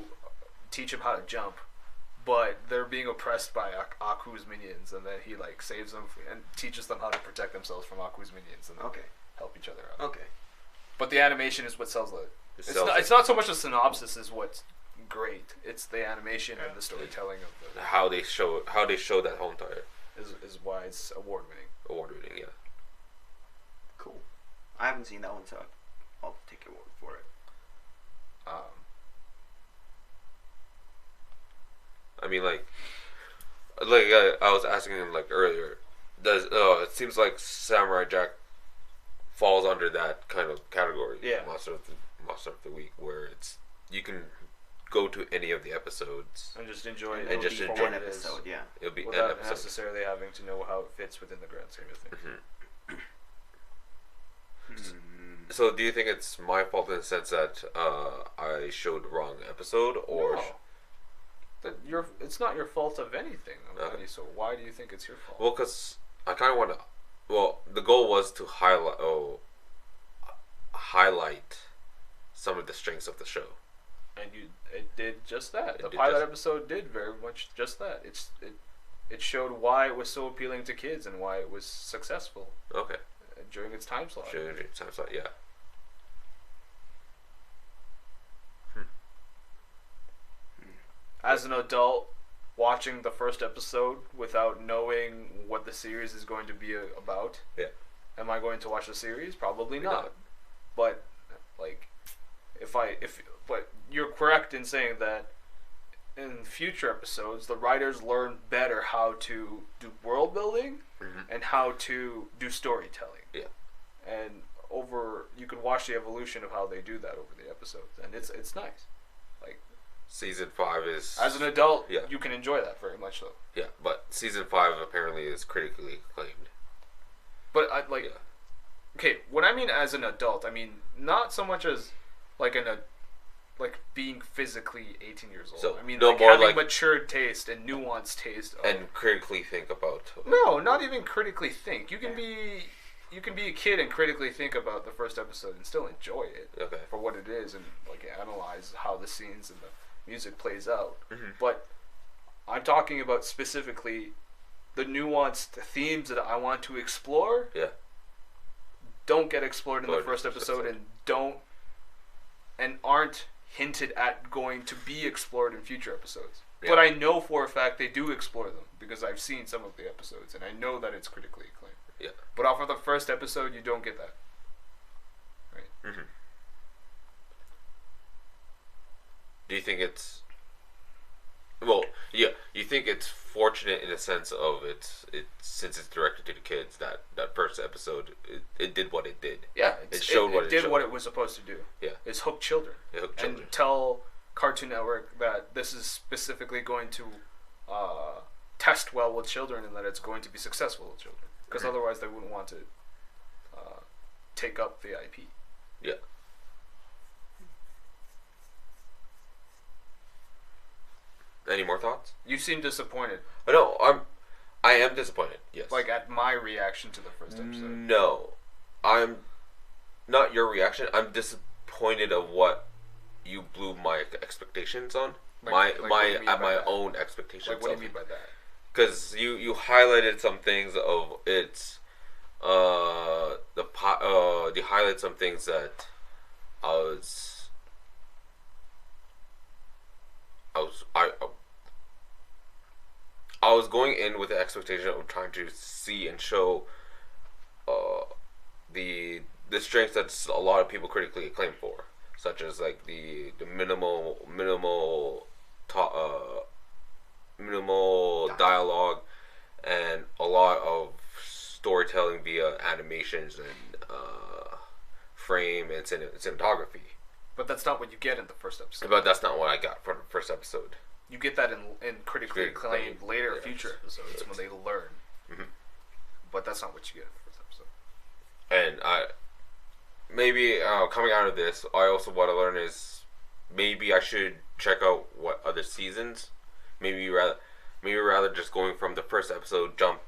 teach him how to jump, but they're being oppressed by Aku's minions, and then he like saves them and teaches them how to protect themselves from Aku's minions, and then help each other out. Okay. But the animation is what sells it. It's not so much a synopsis is what's great. It's the animation and the storytelling of the how they show that whole entire is why it's award winning, yeah. Cool. I haven't seen that one, so I'll take your word for it. I mean, like I was asking him like earlier, it seems like Samurai Jack falls under that kind of category. Yeah. Monster of the Week, where you can go to any of the episodes and just enjoy it. And just enjoy one episode, yeah. It'll be without an episode. necessarily having to know how it fits within the grand scheme of things. Mm-hmm. So, do you think it's my fault in the sense that I showed the wrong episode, or no. It's not your fault of anything. So why do you think it's your fault? Well, because I kind of want to. Well, the goal was to highlight some of the strengths of the show. And it did just that. The pilot episode did very much just that. It showed why it was so appealing to kids and why it was successful. Okay. During its time slot. Yeah. As an adult, watching the first episode without knowing what the series is going to be about. Yeah. Am I going to watch the series? Probably not. But like, but you're correct in saying that in future episodes, the writers learn better how to do world building and how to do storytelling. Yeah. And you can watch the evolution of how they do that over the episodes, and it's nice. Like season 5 is as an adult, you can enjoy that very much so. Yeah, but season 5 apparently is critically acclaimed. But okay, what I mean as an adult, I mean not so much as like being physically 18 years old. So, I mean, no like more having like matured taste and nuanced taste. And critically think about... No, not even critically think. You can be a kid and critically think about the first episode and still enjoy it for what it is and like analyze how the scenes and the music plays out. But I'm talking about specifically the nuanced themes that I want to explore. Yeah. Don't get explored in the first episode and aren't hinted at going to be explored in future episodes. Yeah. But I know for a fact they do explore them because I've seen some of the episodes and I know that it's critically acclaimed. Yeah. But off of the first episode, you don't get that. Right. Do you think it's... Well, yeah, you think it's fortunate in the sense of since it's directed to the kids, that first episode, it did what it did. Yeah, it showed what it was supposed to do. Yeah. It's hook children. And tell Cartoon Network that this is specifically going to test well with children and that it's going to be successful with children. Because otherwise they wouldn't want to take up the IP. Yeah. Any more thoughts? You seem disappointed. No, I am disappointed. Yes. Like at my reaction to the first episode. No, I'm not your reaction. I'm disappointed of what you blew my expectations on. My own expectations. Like, what do you mean by that? Because you highlighted some things of its you highlighted some things that I was going in with the expectation of trying to see and show the strengths that a lot of people critically acclaim for, such as like the minimal dialogue and a lot of storytelling via animations and frame and cinematography. But that's not what you get in the first episode. But that's not what I got from the first episode. You get that in critically acclaimed later future episodes when they learn. Mm-hmm. But that's not what you get in the first episode. And maybe coming out of this, I also want to learn is maybe I should check out what other seasons. Maybe rather just going from the first episode, jump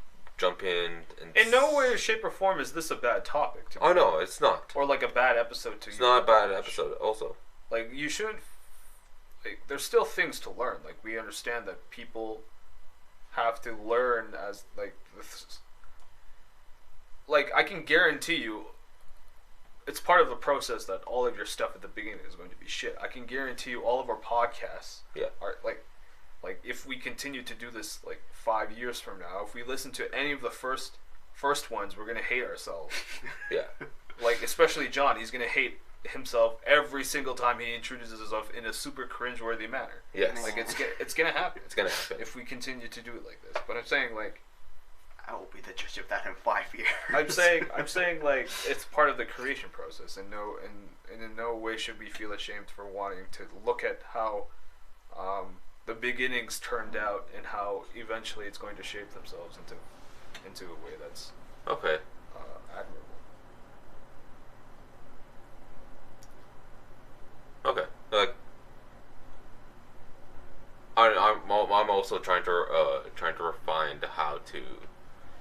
in. And in no way, shape, or form is this a bad topic. Oh no, it's not. Or like a bad episode to you. It's not a bad episode. Also, like you shouldn't. Like, there's still things to learn. Like, we understand that people have to learn as, like, I can guarantee you, it's part of the process that all of your stuff at the beginning is going to be shit. I can guarantee you all of our podcasts are, like, if we continue to do this, like, 5 years from now, if we listen to any of the first ones, we're going to hate ourselves. Yeah. Like, especially John, he's going to hate himself every single time he introduces himself in a super cringeworthy manner. Yes. Like it's gonna happen. It's gonna happen if we continue to do it like this. But I'm saying like I will be the judge of that in 5 years. I'm saying like it's part of the creation process, and in no way should we feel ashamed for wanting to look at how the beginnings turned out and how eventually it's going to shape themselves into a way that's admirable. Okay, like I'm also trying to refine how to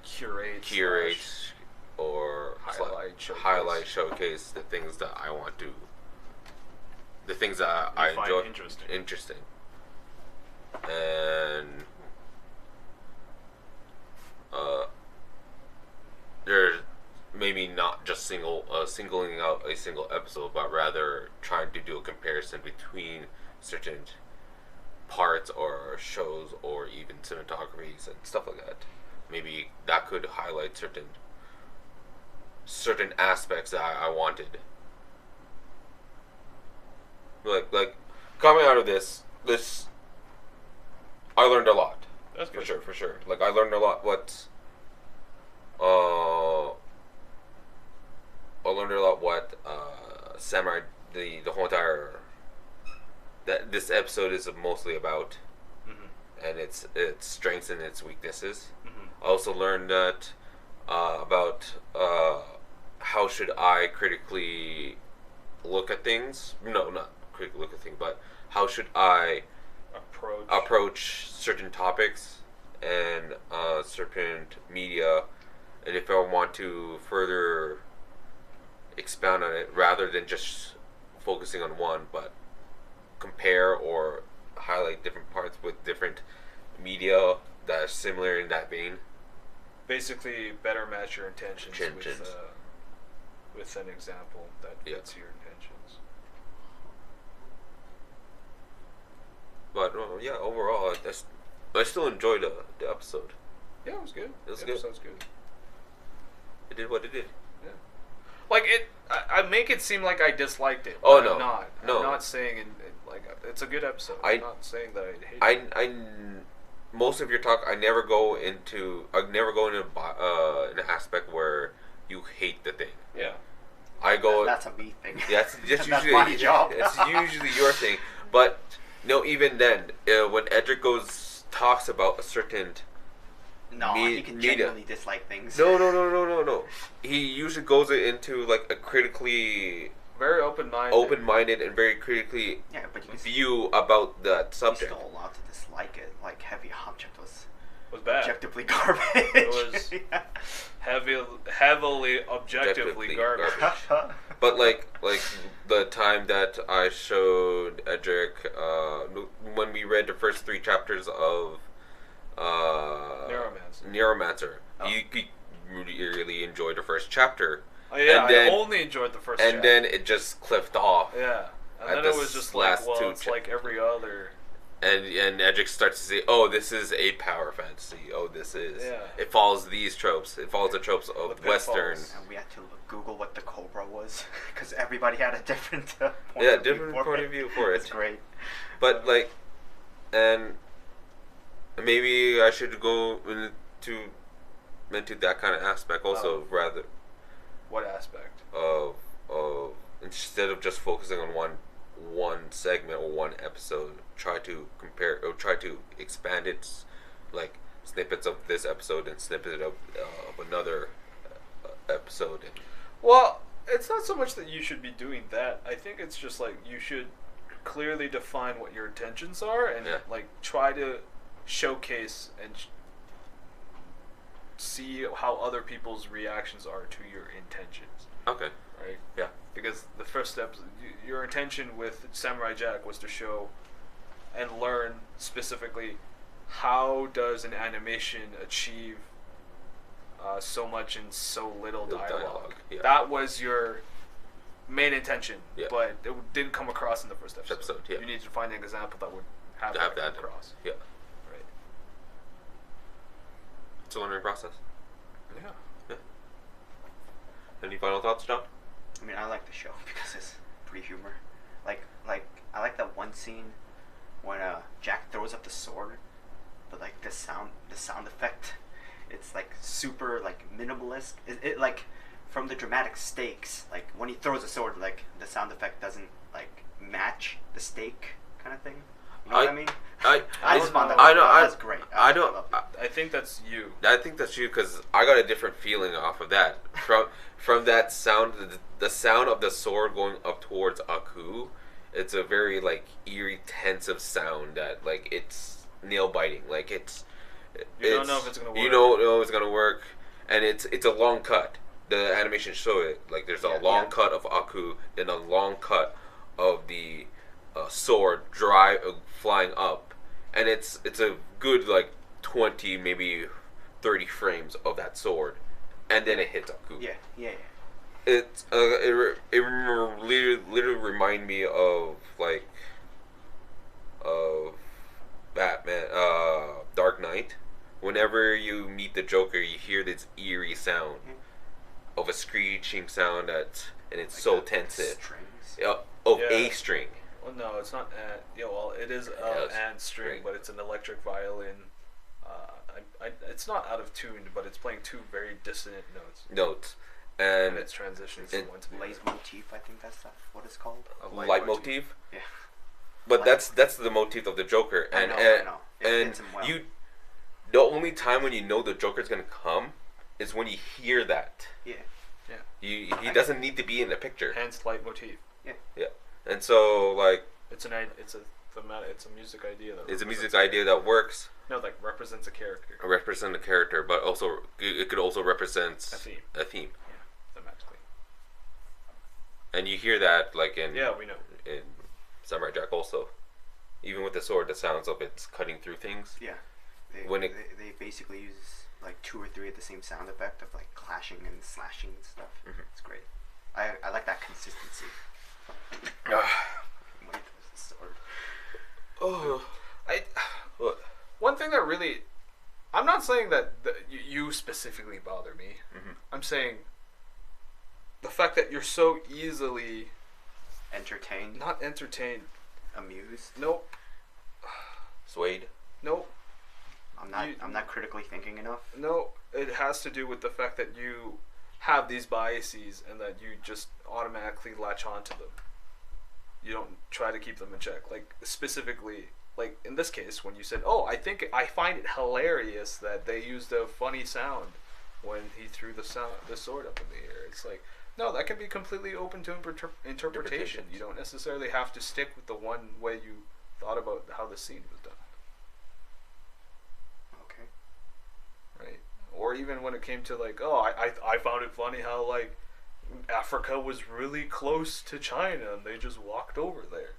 curate or highlight showcase the things that I want to, the things that I enjoy interesting, and there's maybe not just singling out a single episode, but rather trying to do a comparison between certain parts or shows or even cinematographies and stuff like that. Maybe that could highlight certain aspects that I wanted. Like coming out of this I learned a lot. That's good. For sure. Like I learned a lot what Samurai, the whole entire, that this episode is mostly about, and its strengths and its weaknesses. I also learned that about how should I critically look at things. No, not critically look at things, but how should I approach certain topics and certain media, and if I want to further expound on it rather than just focusing on one, but compare or highlight different parts with different media that are similar in that vein. Basically, better match your intentions. With an example that fits your intentions. But overall, I still enjoyed the episode. Yeah, it was good. It was the good. episode's good. It did what it did. Yeah. Like I make it seem like I disliked it. Oh no, no, I'm not. No. I'm not saying like it's a good episode. I'm not saying that I hate it. Most of your talk, I never go into an aspect where you hate the thing. Yeah. I go. That's a me thing. That's usually my job. It's usually your thing. But no, even then, when Edric talks about a certain. No, he can genuinely dislike things. No. He usually goes into like a critically very open-minded. Open-minded and very critically Yeah, but you can view about that subject. still allowed to dislike it. Like Heavy Object was bad. objectively garbage. It was heavily objectively garbage. But like the time that I showed Edric, when we read the first 3 chapters of Neuromancer, he really enjoyed the first chapter. Oh yeah, and then, I only enjoyed the first. And then it just cliffed off. Yeah, and then it was just like, well, it's like every other. And Edric starts to say, "Oh, this is a power fantasy. Oh, this is. Yeah. It follows these tropes. It follows the tropes of Western." And we had to Google what the Cobra was because everybody had a different different point of view for it. It's great. But like, and maybe I should go into that kind of aspect also, rather. What aspect? Of instead of just focusing on one segment or one episode, try to compare or try to expand it, like snippets of this episode and snippets of another episode. Well, it's not so much that you should be doing that. I think it's just like you should clearly define what your intentions are and like try to showcase and see how other people's reactions are to your intentions. Okay. Right? Yeah. Because the first step, your intention with Samurai Jack was to show and learn specifically how does an animation achieve so much in so little dialogue. Yeah. That was your main intention, Yeah. but it didn't come across in the first episode. Yeah. You need to find an example that would have to have that that come across. Yeah. Right. It's a learning process. Yeah. Any final thoughts, John? I mean, I like the show because it's pretty humor. Like I like that one scene when Jack throws up the sword, but like the sound effect, it's like super like minimalist. It like from the dramatic stakes, like when he throws a sword, like the sound effect doesn't like match the stake kind of thing. You know what I mean? I just found that was great. I don't. I think that's you. I think that's you because I got a different feeling off of that. From that sound, the sound of the sword going up towards Aku, it's a very like eerie, tensive sound that like it's nail biting. Like you don't know if it's gonna work. You don't know if it's gonna work, and it's a long cut. The animation show it like there's a long cut of Aku, then a long cut of the sword flying up, and it's a good like 20 maybe 30 frames of that sword, and then it hits Aku. Yeah. It's it literally remind me of like of Batman Dark Knight. Whenever you meet the Joker, you hear this eerie sound of a screeching sound and it's like so tense. A string. Well, no, it's not. Well, it is and string, but it's an electric violin. It's not out of tune, but it's playing 2 very dissonant notes. And it's transitions from one to the other. Leitmotif, I think that's what it's called. A Leitmotif. Yeah. But that's the motif of the Joker, and I know. And you, the only time when you know the Joker's gonna come is when you hear that. Yeah. He doesn't need to be in the picture. Hence leitmotif. Yeah. And so like it's a music idea that it's a music idea that works. No, like represents a character. Represent a character, but also it could also represent a theme. Yeah, thematically. And you hear that like in we know in Samurai Jack also, even with the sword, the sounds of it's cutting through things. Yeah. They basically use like 2 or 3 of the same sound effect of like clashing and slashing and stuff. Mm-hmm. It's great. I like that consistency. Sword. Oh, what? One thing that really, I'm not saying that you specifically bother me. Mm-hmm. I'm saying the fact that you're so easily entertained. Not entertained. Amused. Nope. Swayed. Nope. I'm not critically thinking enough. No, it has to do with the fact that you have these biases and that you just automatically latch onto them. You don't try to keep them in check. Like specifically, like in this case, when you said, "Oh, I find it hilarious that they used a funny sound when he threw the sword up in the air." It's like No, that can be completely open to interpretation. You don't necessarily have to stick with the one way you thought about how the scene was done. Okay. Right? Or even when it came to like, I found it funny how like Africa was really close to China and they just walked over there.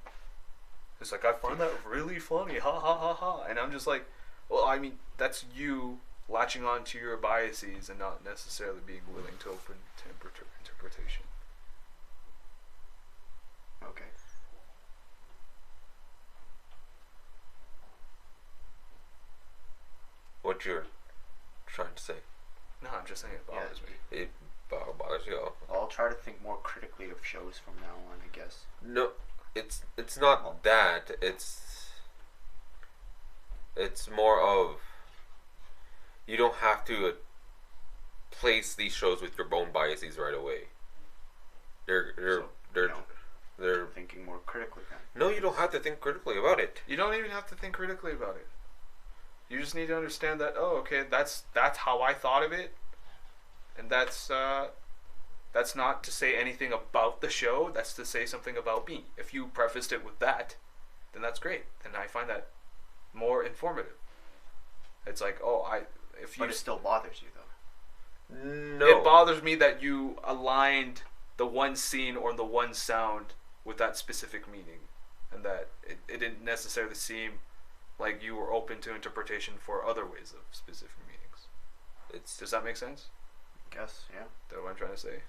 It's like, I find that really funny, ha ha ha ha. And I'm just like, well, I mean, that's you latching on to your biases and not necessarily being willing to open to interpretation. Okay. What you're trying to say? No, I'm just saying it bothers me. It bothers you. I'll try to think more critically of shows from now on, I guess. No, it's not that. It's more of you don't have to place these shows with your own biases right away. They're thinking more critically then. No, you don't have to think critically about it. You don't even have to think critically about it. You just need to understand that, okay, that's how I thought of it, and that's not to say anything about the show. That's to say something about me. If you prefaced it with that, then that's great. And I find that more informative. It's like, but it still bothers you though. No. It bothers me that you aligned the one scene or the one sound with that specific meaning, and that it didn't necessarily seem like you were open to interpretation for other ways of specific meanings. Does that make sense? Guess, yeah. That's what I'm trying to say.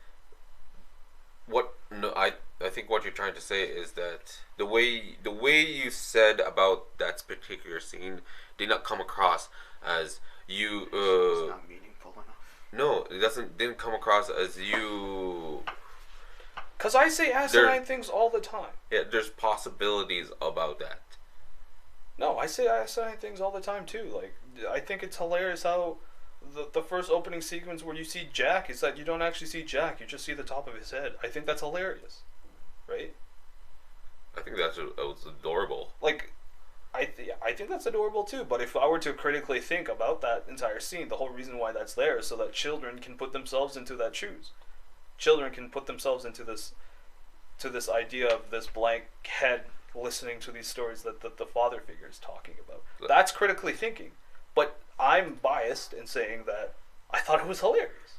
I think what you're trying to say is that the way you said about that particular scene did not come across as you. It's not meaningful enough. No, it didn't come across as you. Because I say asinine things all the time. Yeah, there's possibilities about that. No, I say asinine things all the time too. Like, I think it's hilarious how the first opening sequence where you see Jack is that you don't actually see Jack, you just see the top of his head. I think that's hilarious, right? I think that was adorable. Like, I think that's adorable too. But if I were to critically think about that entire scene, the whole reason why that's there is so that children can put themselves into that shoes. Children can put themselves into this idea of this blank head listening to these stories that the father figure is talking about. That's critically thinking. But I'm biased in saying that I thought it was hilarious,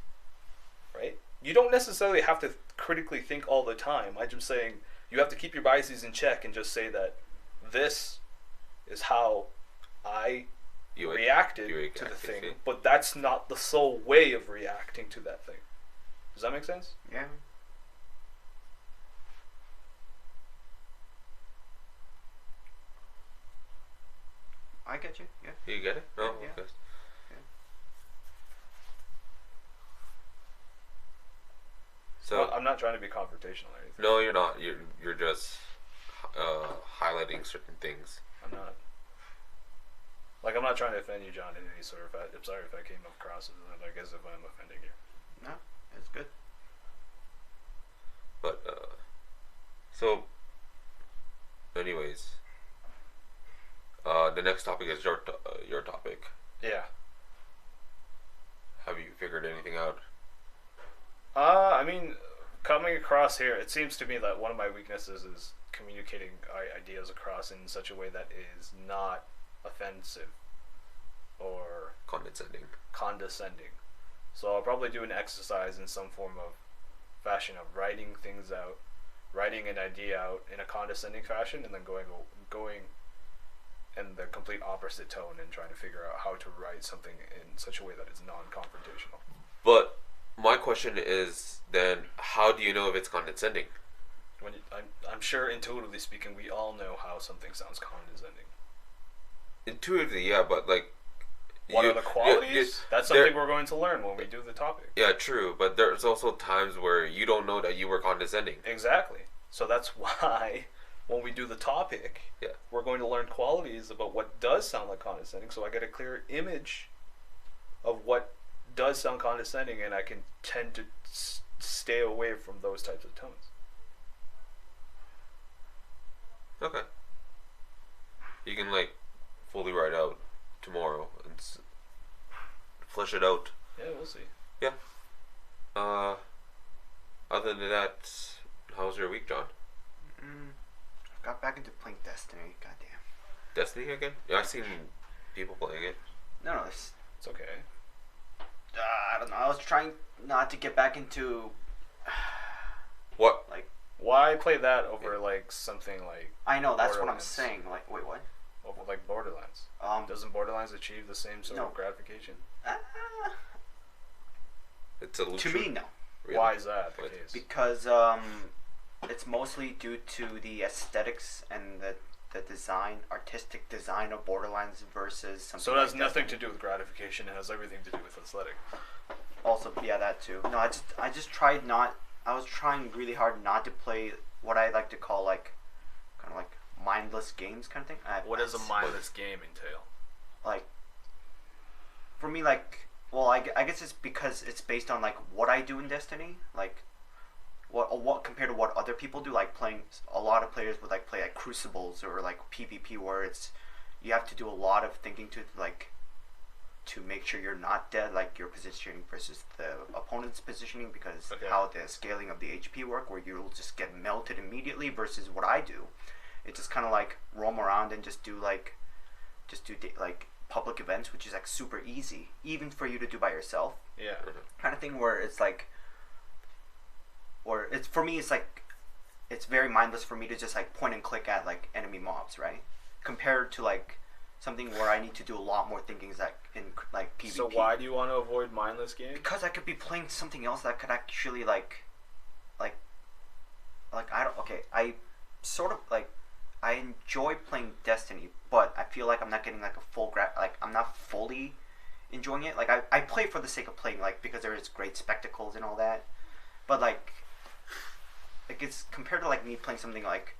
right? You don't necessarily have to critically think all the time. I'm just saying you have to keep your biases in check and just say that this is how I reacted to the thing, but that's not the sole way of reacting to that thing. Does that make sense? Yeah. I get you. Yeah. You get it? No. Yeah. Okay. Yeah. So well, I'm not trying to be confrontational or anything. No, you're not. You're just highlighting certain things. I'm not. Like, I'm not trying to offend you, John, in any sort of. I'm sorry if I came across as if I'm offending you. No, it's good. But so, anyways, the next topic is your topic. Yeah. Have you figured anything out? I mean, coming across here, it seems to me that one of my weaknesses is communicating ideas across in such a way that is not offensive or condescending. So I'll probably do an exercise in some form of fashion of writing things out, writing an idea out in a condescending fashion, and then going in the complete opposite tone and trying to figure out how to write something in such a way that is non-confrontational. But my question is then, how do you know if it's condescending? I'm sure intuitively speaking, we all know how something sounds condescending. Intuitively, yeah, but like, what are the qualities? That's something we're going to learn when we do the topic. Yeah, true, but there's also times where you don't know that you were condescending. Exactly. So that's why when we do the topic, we're going to learn qualities about what does sound like condescending, so I get a clear image of what does sound condescending, and I can tend to stay away from those types of tones. Okay. You can like fully write out tomorrow and flesh it out. Yeah, we'll see. Yeah. Other than that, how was your week, John? Got back into playing Destiny. Goddamn. Destiny again? Yeah, I've seen people playing it. No, it's okay. I don't know. I was trying not to get back into. What? Like, why play that over like something like? I know that's what I'm Borderlands? saying. Like, wait, what? Over like Borderlands. Doesn't Borderlands achieve the same sort of gratification? It's a To me, no. Really? Why is that the What? case? Because it's mostly due to the aesthetics and the design, artistic design of Borderlands versus something. So it has like nothing Destiny. to do with gratification. It has everything to do with aesthetic. Also, yeah, that too. No, I just tried not. I was trying really hard not to play what I like to call like, kind of like mindless games kind of thing. What does a mindless game entail? Like, for me, like, well, I guess it's because it's based on like what I do in Destiny, like what compared to what other people do, like playing. A lot of players would like play like Crucibles or like PvP, where it's you have to do a lot of thinking to make sure you're not dead, like your positioning versus the opponent's positioning, because how the scaling of the HP work, where you'll just get melted immediately, versus what I do. It's just kind of like roam around and just do like public events, which is like super easy, even for you to do by yourself. Yeah. Kind of thing where it's like, or it's for me, it's like, it's very mindless for me to just like point and click at like enemy mobs, right? Compared to like something where I need to do a lot more thinking, like in like PvP. So why do you want to avoid mindless games? Because I could be playing something else that could actually like I don't. Okay, I sort of like. I enjoy playing Destiny, but I feel like I'm not getting like a full like I'm not fully enjoying it. Like I play for the sake of playing, like because there is great spectacles and all that. But like it's compared to like me playing something like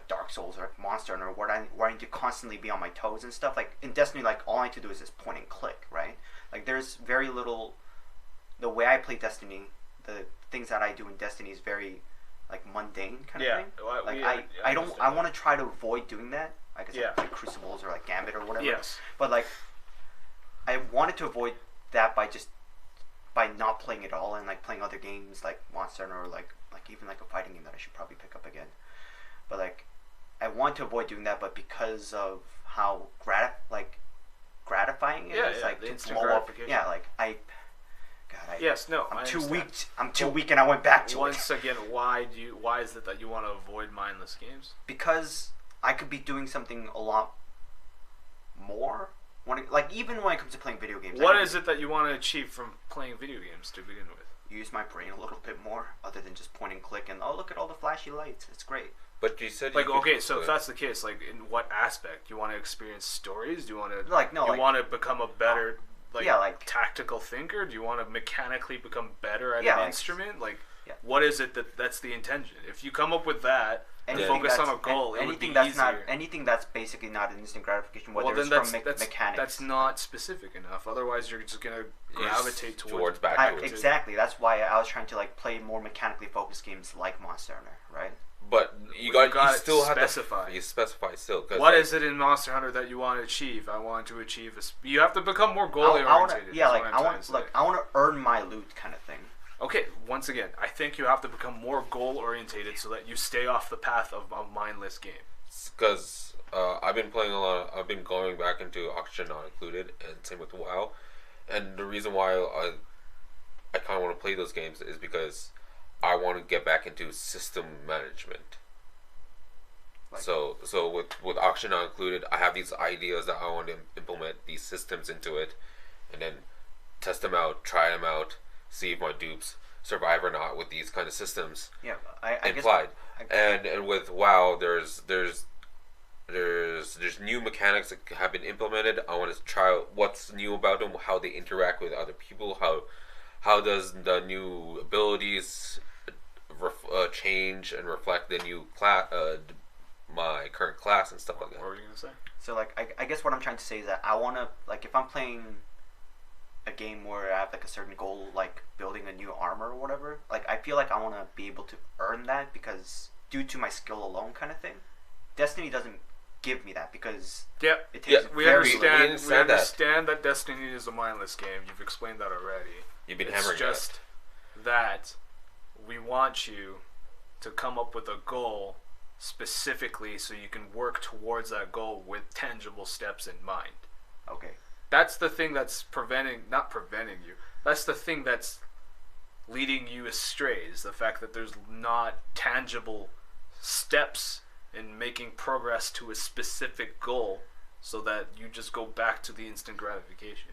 Dark Souls or like Monster Hunter, where I need to constantly be on my toes and stuff. Like in Destiny, like all I need to do is just point and click, right? Like there's very little. The way I play Destiny, the things that I do in Destiny is very like mundane kind of thing. Well, like I I want to try to avoid doing that. Like I said, like Crucibles or like Gambit or whatever. Yes. But like I wanted to avoid that by not playing it all and like playing other games like Monster Hunter or like even like a fighting game that I should probably pick up again. But like I want to avoid doing that, but because of how gratifying it is, like the to instant blow up. gratification. Yeah, like I'm too weak. I'm too Well, weak, and I went back to once again, why is it that you want to avoid mindless games? because I could be doing something a lot more. Like even when it comes to playing video games, What is it that you want to achieve from playing video games to begin with? use my brain a little bit more, other than just point and click and look at all the flashy lights. It's great. But you said Like, you okay, so if that's the case, like, in what aspect? You want to experience stories? Do you want to want to become a better tactical thinker? Do you want to mechanically become better at an instrument? Like, what is it that's the intention? If you come up with that and focus on a goal, it would be easier. Anything that's basically not an instant gratification, whether Well, then it's from mechanics. that's not specific enough. Otherwise, you're just gonna gravitate towards Exactly. That's why I was trying to like play more mechanically focused games like Monster Hunter, right? But you still have to specify. You specify still. What is it in Monster Hunter that you want to achieve? I want to achieve you have to become more goal oriented. I want to earn my loot, kind of thing. Okay, once again, I think you have to become more goal orientated so that you stay off the path of a mindless game. Because I've been playing a lot. I've been going back into Oxygen Not Included, and same with WoW. And the reason why I kind of want to play those games is because I want to get back into system management. So with Oxygen Not Included, I have these ideas that I want to implement these systems into it, and then test them out, try them out, see if my dupes survive or not with these kind of systems. Yeah, I implied. And with WoW, there's new mechanics that have been implemented. I want to try what's new about them, how they interact with other people, how does the new abilities change and reflect the new class, my current class and stuff like that. What were you gonna say? So like I guess what I'm trying to say is that I want to, like, if I'm playing a game where I have like a certain goal, like building a new armor or whatever, like I feel like I want to be able to earn that, because due to my skill alone, kind of thing. Destiny doesn't give me that, because it takes we understand that Destiny is a mindless game. You've explained that already. You've been hammering just that we want you to come up with a goal specifically so you can work towards that goal with tangible steps in mind. Okay. That's the thing that's not preventing you. That's the thing that's leading you astray, is the fact that there's not tangible steps in making progress to a specific goal, so that you just go back to the instant gratification.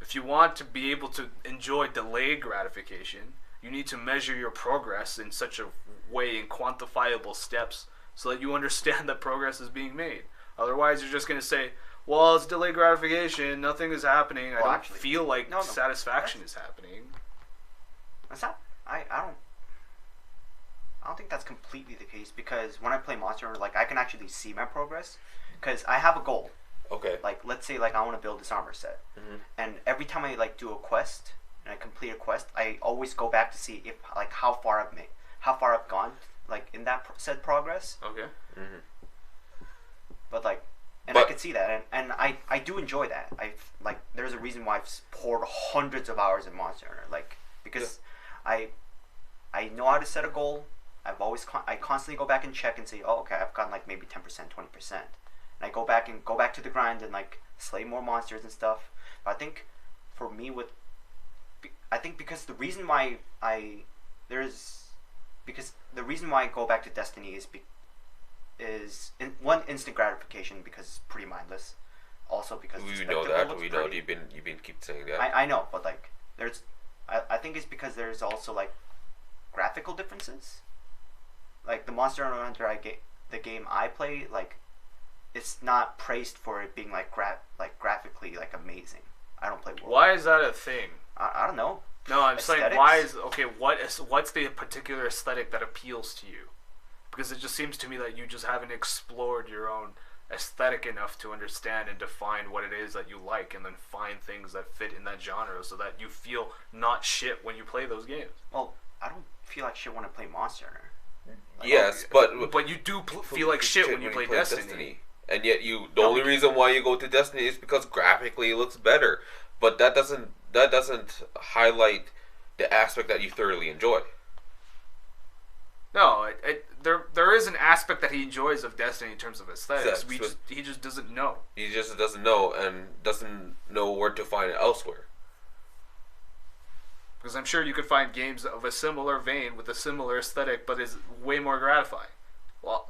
If you want to be able to enjoy delayed gratification, you need to measure your progress in such a way, in quantifiable steps, so that you understand that progress is being made. Otherwise, you're just going to say, well, it's delayed gratification, nothing is happening, I don't feel like satisfaction is happening. That's not, I don't think that's completely the case, because when I play Monster Hunter, like, I can actually see my progress, because I have a goal. Okay. Like, let's say, like, I want to build this armor set, and every time I, like, do a quest, and I complete a quest, I always go back to see if, like, how far I've gone, like, in that said progress. Okay. But, like, I can see that, and I do enjoy that. Like, there's a reason why I've poured hundreds of hours in Monster Hunter, like, because I know how to set a goal. I constantly go back and check and say, oh, okay, I've gotten, like, maybe 10%, 20%. And I go back to the grind and, like, slay more monsters and stuff. But I think for me because the reason why I go back to Destiny is instant gratification, because it's pretty mindless. Also because we know that. We know you've been keep saying that. I know, but, like, I think it's because there's also, like, graphical differences. Like, the Monster Hunter the game I play, like, it's not praised for it being, like, graphically, like, amazing. I don't play World. Why is that a thing? I don't know. No, I'm saying, what's the particular aesthetic that appeals to you? Because it just seems to me that you just haven't explored your own aesthetic enough to understand and define what it is that you like, and then find things that fit in that genre, so that you feel not shit when you play those games. Well, I don't feel like shit when I play Monster Hunter. Like, yes, but you do feel like shit when you play Destiny. And yet the only reason why you go to Destiny is because graphically it looks better. But that doesn't highlight the aspect that you thoroughly enjoy. No, there is an aspect that he enjoys of Destiny in terms of aesthetics. He just doesn't know. He just doesn't know, and doesn't know where to find it elsewhere. Because I'm sure you could find games of a similar vein with a similar aesthetic, but is way more gratifying. Well,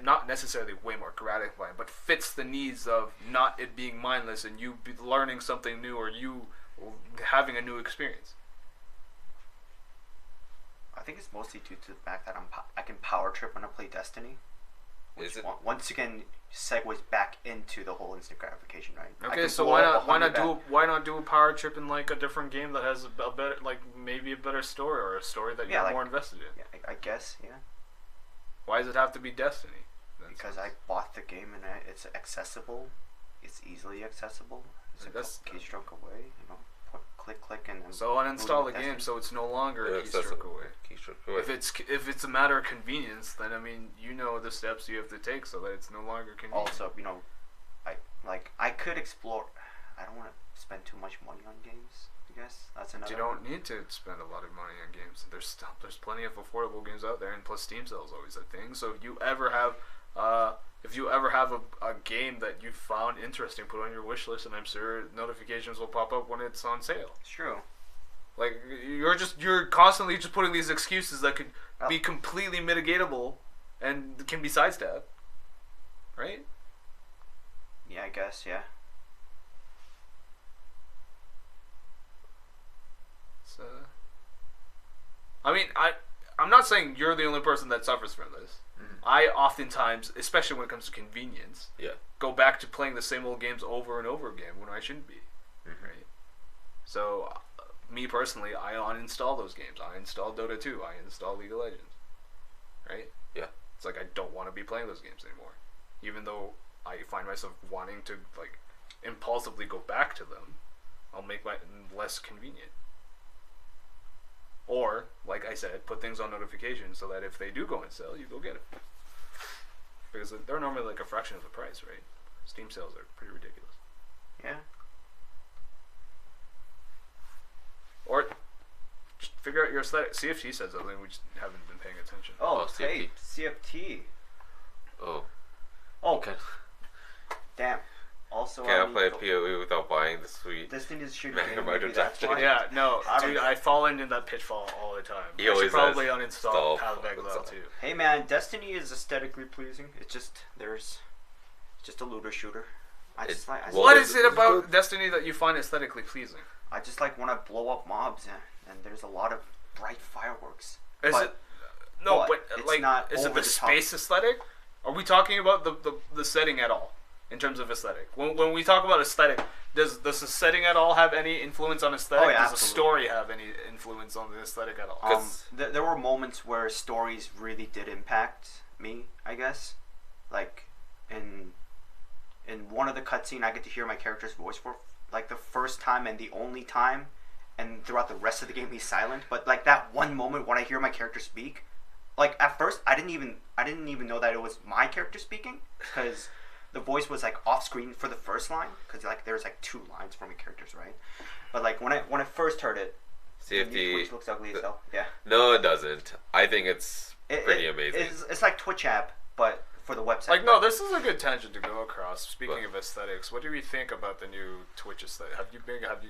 not necessarily way more gratifying, but fits the needs of not it being mindless and you learning something new, or you having a new experience. I think it's mostly due to the fact that I can power trip when I play Destiny. Is it? Once again, segues back into the whole instant gratification, right? Okay, so why not do a power trip in, like, a different game that has a better, like, maybe a better story, or a story that you're more invested in? Yeah, I guess, yeah. Why does it have to be Destiny? Because I bought the game and it's accessible. It's easily accessible. It's a keystroke away. You know, click and then. So uninstall the game so it's no longer a keystroke away. If it's a matter of convenience, then I mean, you know the steps you have to take so that it's no longer convenient. Also, you know, I could explore. I don't want to spend too much money on games. I guess that's another. You don't need to spend a lot of money on games. There's plenty of affordable games out there, and plus Steam sales always a thing. So if you ever have a game that you found interesting, put on your wish list, and I'm sure notifications will pop up when it's on sale. It's true. Like, you're constantly just putting these excuses that could be completely mitigatable and can be sidestepped, right? Yeah, I guess, yeah. So, I mean, I'm not saying you're the only person that suffers from this. I oftentimes, especially when it comes to convenience, go back to playing the same old games over and over again when I shouldn't be, right? So, me personally, I uninstall those games. I install Dota 2. I install League of Legends, right? Yeah. It's like I don't want to be playing those games anymore, even though I find myself wanting to, like, impulsively go back to them. I'll make my less convenient. Or, like I said, put things on notification so that if they do go on sale, you go get it. Because they're normally like a fraction of the price, right? Steam sales are pretty ridiculous. Yeah. Or just Figure out your aesthetic. CFT said something. We just haven't been paying attention. Oh, Oh, hey, CFT. Oh. Oh, Can, damn. Also, can I need play to- PoE without buying the sweet? Destiny is shooting. Man, game, my maybe that's transaction. why. Yeah, no, I don't dude, know. I fall into that pitfall all the time. He I should always probably does. uninstall Stop. Path of Exile too. Hey man, Destiny is aesthetically pleasing. It's just it's just a looter shooter. I just like. well, What it's- is it it's about good. Destiny that you find aesthetically pleasing? I just like when I blow up mobs and there's a lot of bright fireworks. Is But- it? No, but but it's like, not is it over the the top. space aesthetic? Are we talking about the setting at all in terms of aesthetic? When we talk about aesthetic, does the setting at all have any influence on aesthetic? Oh, yeah, does the absolutely. story have any influence on the aesthetic at all? 'Cause- There were moments where stories really did impact me. I guess, like in one of the cutscene, I get to hear my character's voice for like the first time and the only time, and throughout the rest of the game he's silent. But like that one moment when I hear my character speak, like at first I didn't even know that it was my character speaking because the voice was like off screen for the first line because like there's like 2 lines from my characters, right? But like when I first heard it, CFT. Twitch looks ugly as hell. Yeah, No, it doesn't. I think it's pretty amazing. It's like Twitch app, but for the website. Like, no, this is a good tangent to go across. Speaking But- of aesthetics, what do we think about the new Twitch aesthetic? Have you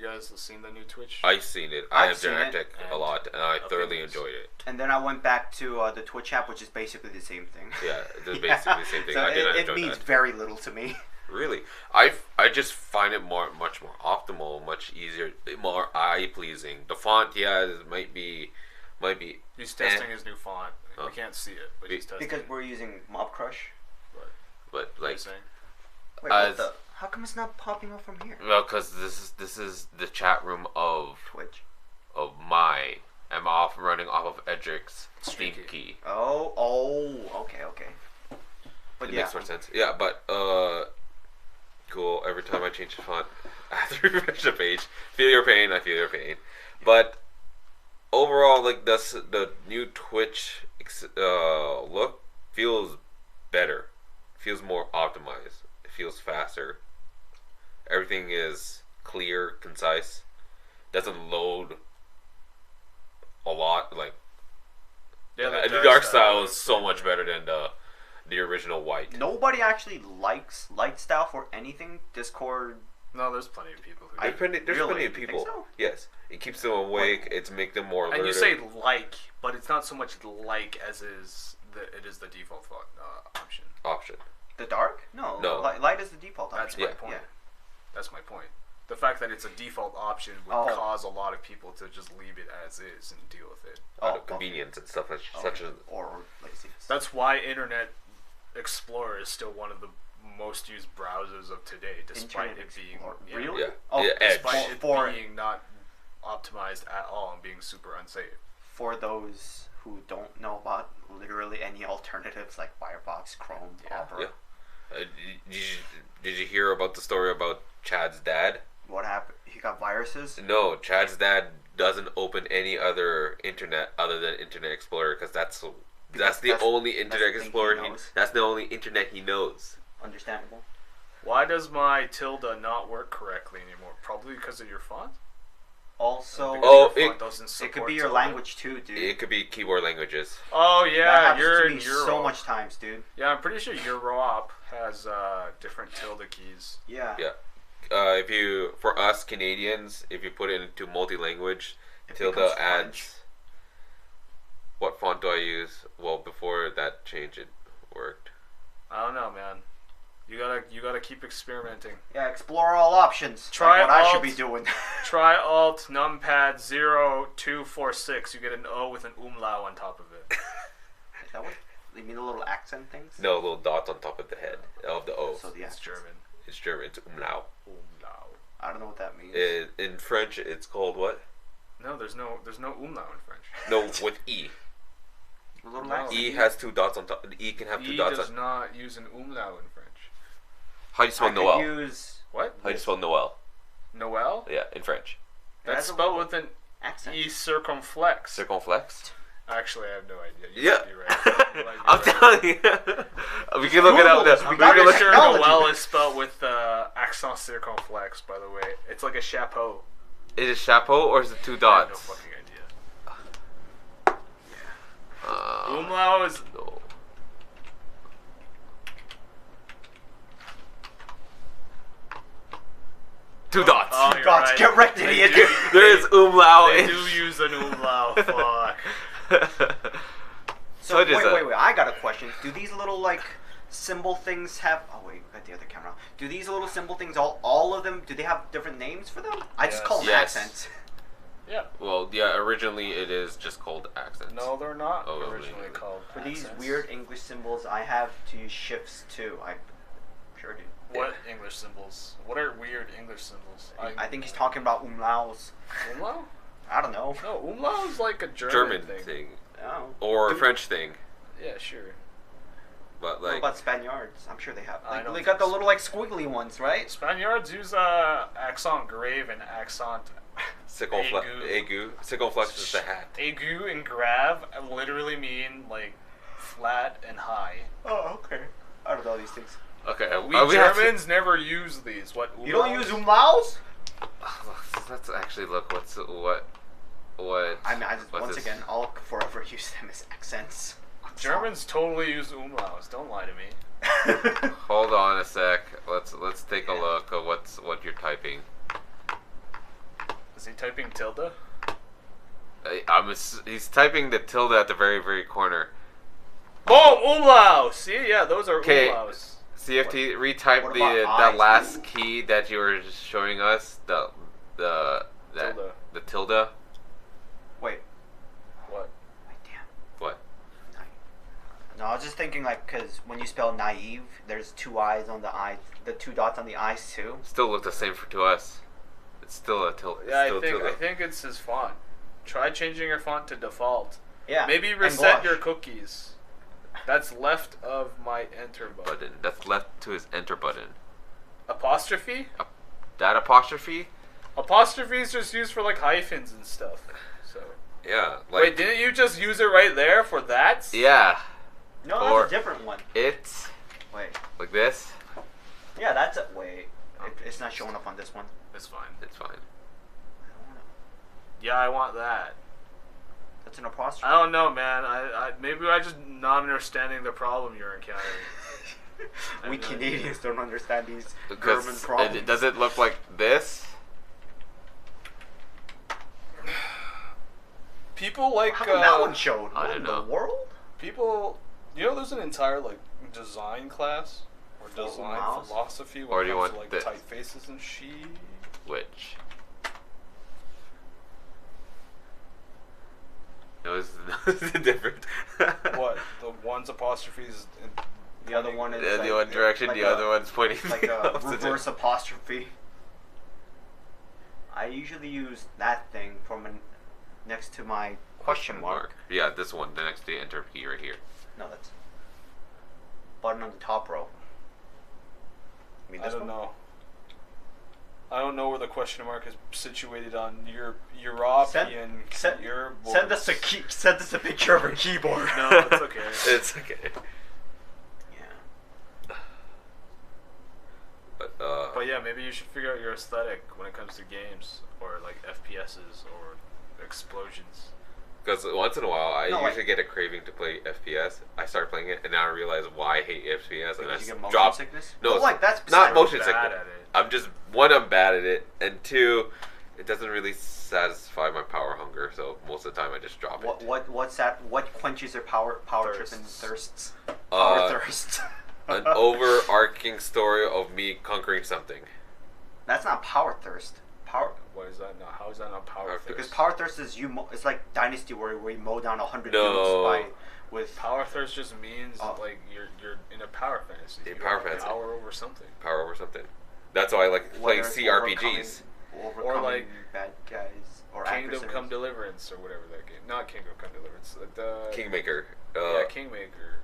guys seen the new Twitch? I've seen it. I I've have seen it, directed a and lot, and I thoroughly opinions. enjoyed it. And then I went back to the Twitch app, which is basically the same thing. Yeah, it's basically the same thing. So I did not it enjoy means that. very little to me. Really, I just find it much more optimal, much easier, more eye pleasing. The font, yeah, it might be. He's testing his new font. Oh. We can't see it, but he's testing Because it. we're using Mob Crush. But What are you like, saying? Wait, As- what the? How come it's not popping up from here? well, because this is the chat room of Twitch. my. I'm running off of Edric's Steam Steam key. Okay. But It yeah, makes more sense. Yeah, but cool. Every time I change the font, I have to refresh the page. Feel your pain. I feel your pain. But overall, like the new Twitch look feels better. Feels more optimized. It feels faster. Everything is clear, concise. Doesn't load a lot. Like the dark style is so much better than the original white. nobody actually likes light style for anything. Discord. No, there's plenty of people who. There's plenty Really? of You think people. so? Yes, it keeps them awake. It's make them more alert. And you say like, but it's not so much like as it is the default option. option. The dark? No. No. Light is the default That's option. my point. Yeah. That's my point. The fact that it's a default option would Oh. cause a lot of people to just leave it as is and deal with it. Out Oh, of convenience and stuff okay. such as or laziness. That's why Internet Explorer is still one of the most used browsers of today, despite Internet it being Explorer. yeah, Really? yeah. Oh, Yeah, Edge. despite it For- being not optimized at all and being super unsafe. For those who don't know about literally any alternatives like Firefox, Chrome, Yeah. Opera. Yeah. Did you hear about the story about Chad's dad? What happened? He got viruses. No, Chad's dad doesn't open any other internet other than Internet Explorer because that's the that's- only that's Internet the thing he Explorer. knows. That's the only internet he knows. Understandable. Why does my tilde not work correctly anymore? Probably because of your font? Also, Because Oh, your font it- doesn't it support could be your tilde? language too, dude. It could be keyboard languages. Oh that yeah, happens you're to in me Euro. so much times, dude. Yeah, I'm pretty sure Europe has different tilde keys. Yeah. Yeah. If you, for us Canadians, if you put it into multi-language, It tilde becomes adds. French. What font do I use? Well, before that change, it worked. I don't know, man. You gotta keep experimenting. Yeah, explore all options. Try like what I should Alt. be doing. Try Alt Numpad 0246. You get an O with an umlaut on top of it. Is that what? You mean the little accent things? No, little dots on top of the head of the O. So the It's accents. German. It's German. It's umlaut. Umlaut. I don't know what that means. In French, it's called what? No, there's no umlaut in French. No, with E. A little No. accent. E has 2 dots on top. E can have 2 E dots does on. not use an umlaut in French. How do you I spell could Noel? use What? How do you spell Noel? Noel? Yeah, in French. That's That's a spelled with an accent. E circumflex. Circumflex? Actually, I have no idea. You Yeah. might be right. You might be I'm right. telling you. We can look it up. Google. Now. I'm We got pretty this sure technology. Noel is spelled with accent circumflex, by the way. It's like a chapeau. Is it chapeau or is it 2 I have no dots? fucking idea. Umlaut is... No. Two dots. Oh, you're Dots, right. get wrecked, idiot. There is umlaut. They do use an umlaut. Fuck. So What is that? wait. I got a question. Do these little like symbol things have? Oh wait, got the other camera. Do these little symbol things all of them? Do they have different names for them? I just Yes. call them Yes. accents. Yeah. Well, yeah. Originally, it is just called accents. No, they're not Oh, really? originally called For these accents. weird English symbols, I have to use shifts too. I sure do. What English symbols? What are weird English symbols? I think he's talking about umlauts. Umlaut? I don't know. No, umlaut is like a German thing. thing Oh. or a Do- French thing, Yeah, sure. but What like about Spaniards? I'm sure they have. I Like, don't they got the think little like squiggly ones, right? Spaniards use accent grave and accent aigu. Circumflex is the hat. aigu and grave literally mean like flat and high. Oh, okay. I don't know these things. Okay, We have to- Germans never use these. What? You don't use umlauts? umlauts? Let's actually look. What? I mean, what's once this? again, I'll forever use them as accents. Germans totally use umlauts. Don't lie to me. Hold on a sec. Let's take a look at what you're typing. Is he typing tilde? He's typing the tilde at the very corner. Boom! Umlaut! See? Yeah, those are 'Kay. umlauts. CFT, retype What the about that eyes? last key that you were showing us. The tilde. Wait. What? Wait, damn. What? No, I was just thinking like, cause when you spell naive, there's two eyes on the eye, the two dots on the eyes too. Still look the same to us. It's still a tilde. Yeah, still I tilde. think it's his font. Try changing your font to default. Yeah. Maybe and reset blush. your cookies. That's left of my enter button. Button. That's left to his enter button. Apostrophe? That apostrophe? Apostrophe is just used for like hyphens and stuff. So. Yeah. Like, Wait, didn't you just use it right there for that? yeah. No, or- that's a different one. It's Wait. like this. Yeah, that's a wait. It's not showing up on this one. It's fine. It's fine. I don't know. Yeah, I want that. That's an apostrophe. I don't know, man. I maybe I just not understanding the problem you're encountering. We I have no Canadians don't understand these Because German problems. does it look like this? People like How come that one showed? I What don't in know. the world? people. You know, there's an entire like design class or For design mouse? philosophy when Or it do you comes to want like this? typefaces and shit. Which? No, it's different. What? The one's apostrophes. The other one is The like, one direction, like the other one's pointing like the a opposite. reverse apostrophe. I usually use that thing from next to my question mark. Yeah, this one, the next to the enter key right here. No, that's button on the top row. You mean I this don't one? know. I don't know where the question mark is situated on your European Send keyboards. send us a picture of a keyboard. No, it's okay. It's okay. Yeah. But yeah, maybe you should figure out your aesthetic when it comes to games or like FPSs or explosions. Because once in a while, I No, usually get a craving to play FPS. I start playing it, and now I realize why I hate FPS, and I Because you get motion drop. sickness? No, But, it's like, that's not beside- motion Bad sickness. at it. I'm just I'm bad at it, and two, it doesn't really satisfy my power hunger. So most of the time, I just drop it. What's that? What quenches your power trip and Thirsts. thirsts? Power thirst. An overarching story of me conquering something. That's not power thirst. Power What is that? How is that not power? Power thirst? because power thirst is it's like Dynasty where you mow down 100 No. dudes with Power thirst just means Oh. like you're in a power fantasy. In You power have fantasy. Power over something. Power over something. That's why I like playing whether it's CRPGs. overcoming like bad guys or Kingdom adversaries. Come Deliverance or whatever that game. Not Kingdom Come Deliverance. The Kingmaker. Yeah, Kingmaker.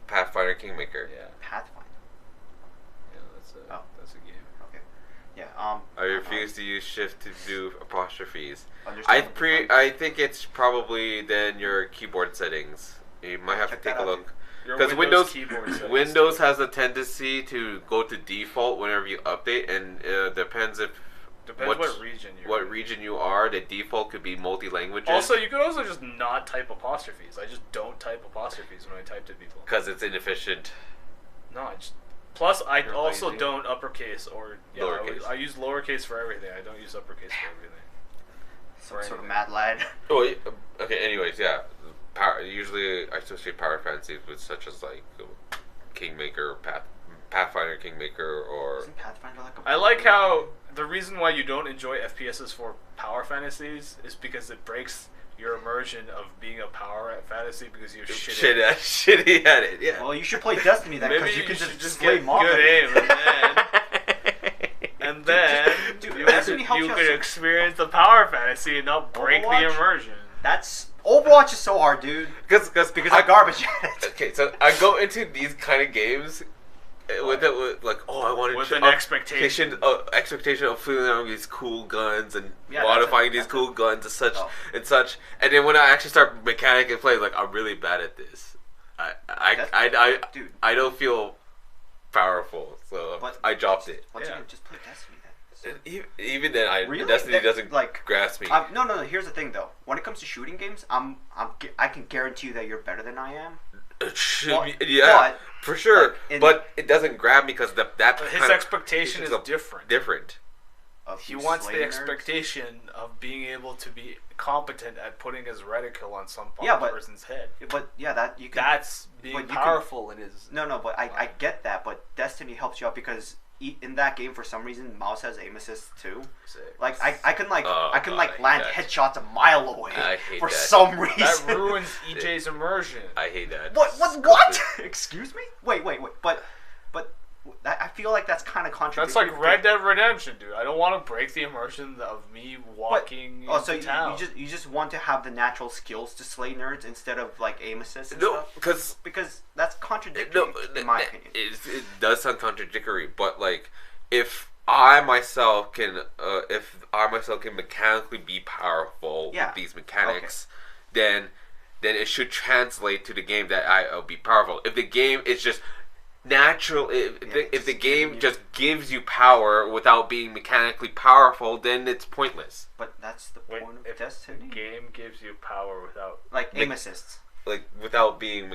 Pathfinder Kingmaker. Yeah, Pathfinder. yeah, that's a Oh. that's a game. Okay. Yeah. I refuse to use shift to do apostrophes. Understand. I think it's probably then your keyboard settings. You might have Check to take that a out, look. Your Because keyboard settings. Windows has a tendency to go to default whenever you update, and it depends if Depends what region you're what in. region you are. The default could be multi-languages. Also, you could also just not type apostrophes. I just don't type apostrophes when I type to people. Because it's inefficient. No, I just... Plus, I You're also lazy. don't uppercase or... Yeah, Lowercase. I use lowercase for everything. I don't use uppercase for everything. Some For sort of anything. mad lad. Oh, okay. Anyways, yeah. Usually, I associate power fantasies with such as like Kingmaker, Pathfinder, Kingmaker, or Isn't Pathfinder like a... I like how the reason why you don't enjoy FPSs for power fantasies is because it breaks your immersion of being a power fantasy because you're shitty at it. Yeah. Well, you should play Destiny then, Maybe because you you can should just get play mob good it. aim and then Dude, you Destiny helps you could out so- experience the power fantasy and not break the Overwatch? immersion. That's... Overwatch is so hard, dude. Because I'm garbage at it. Okay, so I go into these kind of games with like, oh, I want to With an expectation of feeling out these cool guns and Yeah, modifying that's these cool guns and such Oh. and such. And then when I actually start mechanic and play, like, I'm really bad at this. Dude. I don't feel powerful, so But- I dropped it. Once Yeah. again, just play Destiny then. And even then, Really? Destiny That- doesn't like, grasp me. No. Here's the thing, though. When it comes to shooting games, I can guarantee you that you're better than I am. It should But- be, yeah, but, for sure. like, in- but it doesn't grab me because that But kind his of expectation is expectations are different. Of He you wants the slaying nerds. expectation of being able to be competent at putting his reticle on some Yeah, but- person's head. But yeah, that you can. That's but being you can- powerful in his... No, but I get that. But Destiny helps you out because in that game, for some reason, mouse has aim assist too. Like I can Oh, I can God, I hate land that. headshots a mile away I hate for that. some reason. That ruins EJ's immersion. I hate that. What? Excuse me? Wait. But I feel like that's kind of That's contradictory. like Red Dead Redemption, dude. I don't want to break the immersion of me walking So into town. you just want to have the natural skills to slay nerds instead of like aim assist and No, stuff? Because that's contradictory in my opinion. It does sound contradictory, but like if I myself can mechanically be powerful with these mechanics, then it should translate to the game that I'll be powerful. If the game is just natural, if the game just gives you power without being mechanically powerful, then it's pointless. But that's the Wait, point of if Destiny. game gives you power without... Like aim assists. Like without you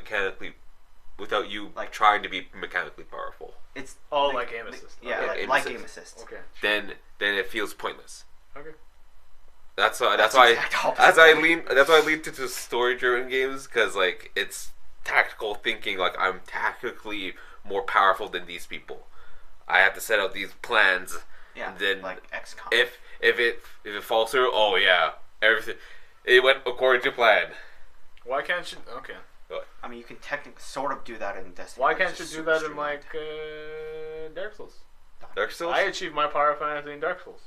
Like- trying to be mechanically powerful, It's like aim assist. Yeah, Okay, aim like assist. aim assist. Okay. then it feels pointless. Okay. That's the why exact opposite that's why I thing. lean to story-driven games, because like it's tactical thinking. Like I'm tactically more powerful than these people. I have to set out these plans. Yeah, and then like XCOM. if it falls through, oh yeah, everything it went according to plan. Why can't you... Okay. I mean, you can technically sort of do that in Destiny. Why but can't it's you just do super that in, streamlined. like, Dark Souls? Dark Souls. I achieved my power fantasy in Dark Souls.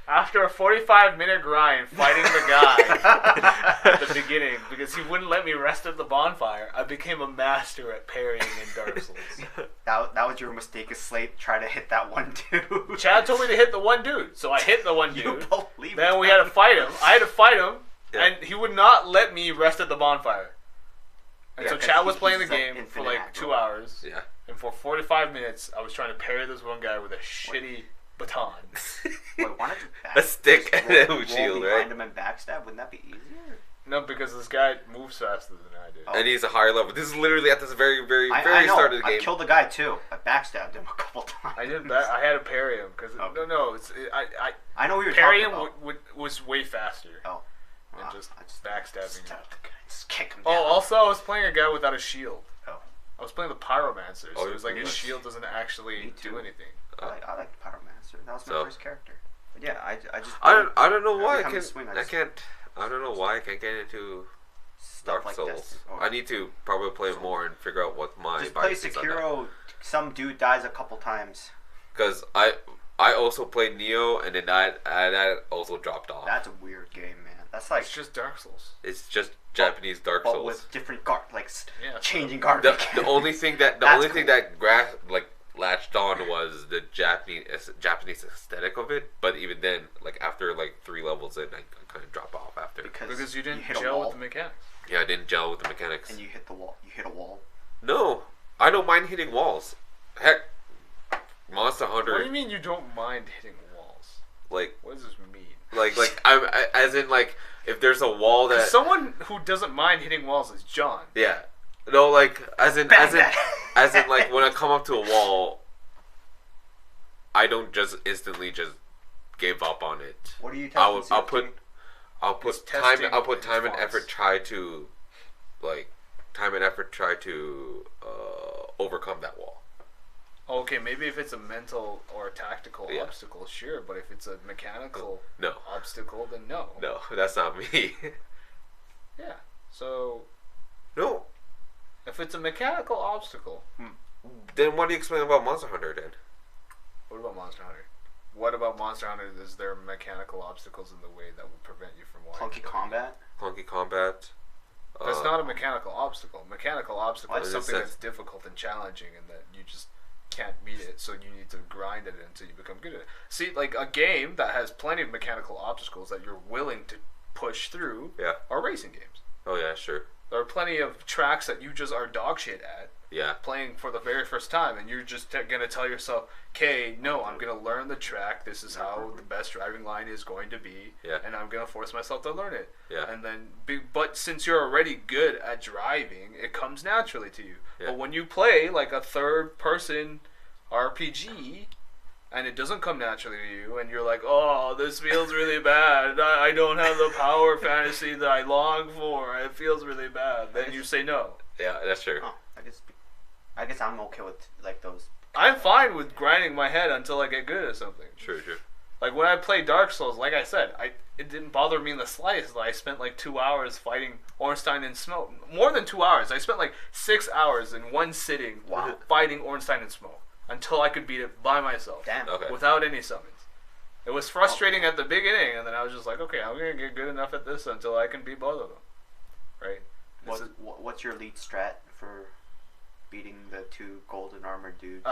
After a 45-minute grind fighting the guy at the beginning, because he wouldn't let me rest at the bonfire, I became a master at parrying in Dark Souls. that was your mistake, is Slate trying to hit that one dude. Chad told me to hit the one dude, so I hit the one You dude. believe Then that? we had to fight him. I had to fight him, Yeah. and he would not let me rest at the bonfire. And Yeah, so 'cause Chad was he's playing the that game for infinite like 2 aggro. hours, Yeah. and for 45 minutes, I was trying to parry this one guy with a shitty baton. Wait, why don't you A stick just and then roll with shield, behind right? him and backstab? Wouldn't that be easier? No, because this guy moves faster than I do. Oh. And he's a higher level. This is literally at this very, very, I very know. start of the I game. killed the guy too. I backstabbed him a couple times. I did that. I had to parry him because Okay. I know what you're parry talking him about. was way faster Oh. than Ah, just I just backstabbing him. stab the guy, just kick him down. Oh, also I was playing a guy without a shield. Oh. I was playing the Pyromancer, so Oh, it was like his yes. shield doesn't actually Me do too. anything. I like Pyromancer. That was my So- first character. But yeah, I just I don't know every why I time can't. swing, I just can't. I don't know why I can't get into stuff Dark like Souls. this. Oh. I need to probably play more and figure out what my Just play biases are. Sekiro. Some dude dies a couple times. Because I also played Neo, and then that also dropped off. That's a weird game, man. That's like It's just Dark Souls. It's just Japanese Dark but Souls. with different Yeah, changing The, garbage. the only thing that That's thing that latched on was the Japanese aesthetic of it. But even then, like after like 3 levels in, I kind of drop off after. Because you didn't hit a gel wall with the mechanics. Yeah, I didn't gel with the mechanics. and you hit the wall. You hit a wall. No, I don't mind hitting walls. Heck, Monster Hunter. What do you mean you don't mind hitting walls? like What does this mean? like as in like if there's a wall that Someone who doesn't mind hitting walls is John. yeah. No, like as in like when I come up to a wall, I don't just instantly just give up on it. What are you testing? I'll put It's time testing and response. effort try to overcome that wall. Okay, maybe if it's a mental or a tactical Yeah. obstacle, sure. But if it's a mechanical No. obstacle, then no. No, that's not me. Yeah. So No. if it's a mechanical obstacle, Then what do you explain about Monster Hunter then? what about Monster Hunter? What about Monster Hunter? Is there mechanical obstacles in the way that will prevent you from watching? Clunky combat. Clunky combat. That's not a mechanical obstacle. Mechanical obstacle What? is It something says- that's difficult and challenging, and that you just can't beat it. So you need to grind at it until you become good at it. See, like a game that has plenty of mechanical obstacles that you're willing to push through Yeah. are racing games. Oh yeah, sure. There are plenty of tracks that you just are dog shit at Yeah. playing for the very first time, and you're just gonna tell yourself, "Okay, no, I'm gonna learn the track. This is how the best driving line is going to be, Yeah. and I'm gonna force myself to learn it." Yeah. And then, but since you're already good at driving, it comes naturally to you. Yeah. But when you play like a third-person RPG, and it doesn't come naturally to you, and you're like, "Oh, this feels really bad. I don't have the power fantasy that I long for. It feels really bad." Then you say no. Yeah, that's true. Oh, I guess I'm okay with like those. I'm fine with grinding my head until I get good at something. True. Like when I play Dark Souls, like I said, it didn't bother me in the slightest that I spent like 2 hours fighting Ornstein and Smoke. More than 2 hours. I spent like 6 hours in one sitting fighting Ornstein and Smoke until I could beat it by myself. Damn. Okay. Without any summons. It was frustrating at the beginning, and then I was just like, okay, I'm going to get good enough at this until I can beat both of them. Right? What's your lead strat for beating the two golden armored dudes?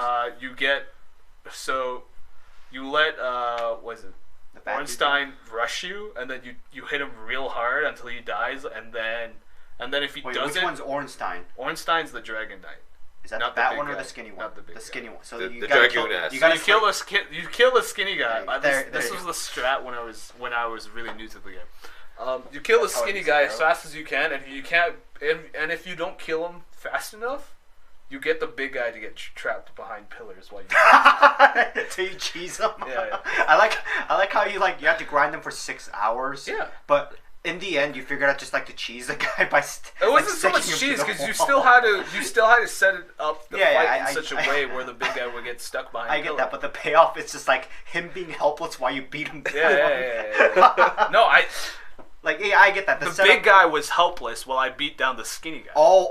You let what is it? The bad Ornstein rush you, and then you hit him real hard until he dies, and then if he dude? Wait, doesn't, which one's Ornstein? Ornstein's the Dragon Knight. Is that Not the the fat big one or guy. the skinny one? Not the big guy. skinny one. So The you gotta dragoon kill. ass. You So gotta you kill the skinny guy. Yeah, This was the strat when I was really new to the game. You kill the That's how it skinny is, guy bro. as fast as you can, and if you don't kill him fast enough, you get the big guy to get trapped behind pillars while you. Till you cheese them. Yeah. I like how you have to grind them for 6 hours. Yeah. But in the end, you figured out just like to cheese the guy by. It wasn't so much cheese because you still had to set it up the fight in such a way where the big guy would get stuck behind. I get that, but the payoff is just like him being helpless while you beat him. Yeah. No, Like, yeah, I get that. the big guy was helpless while I beat down the skinny guy. Oh.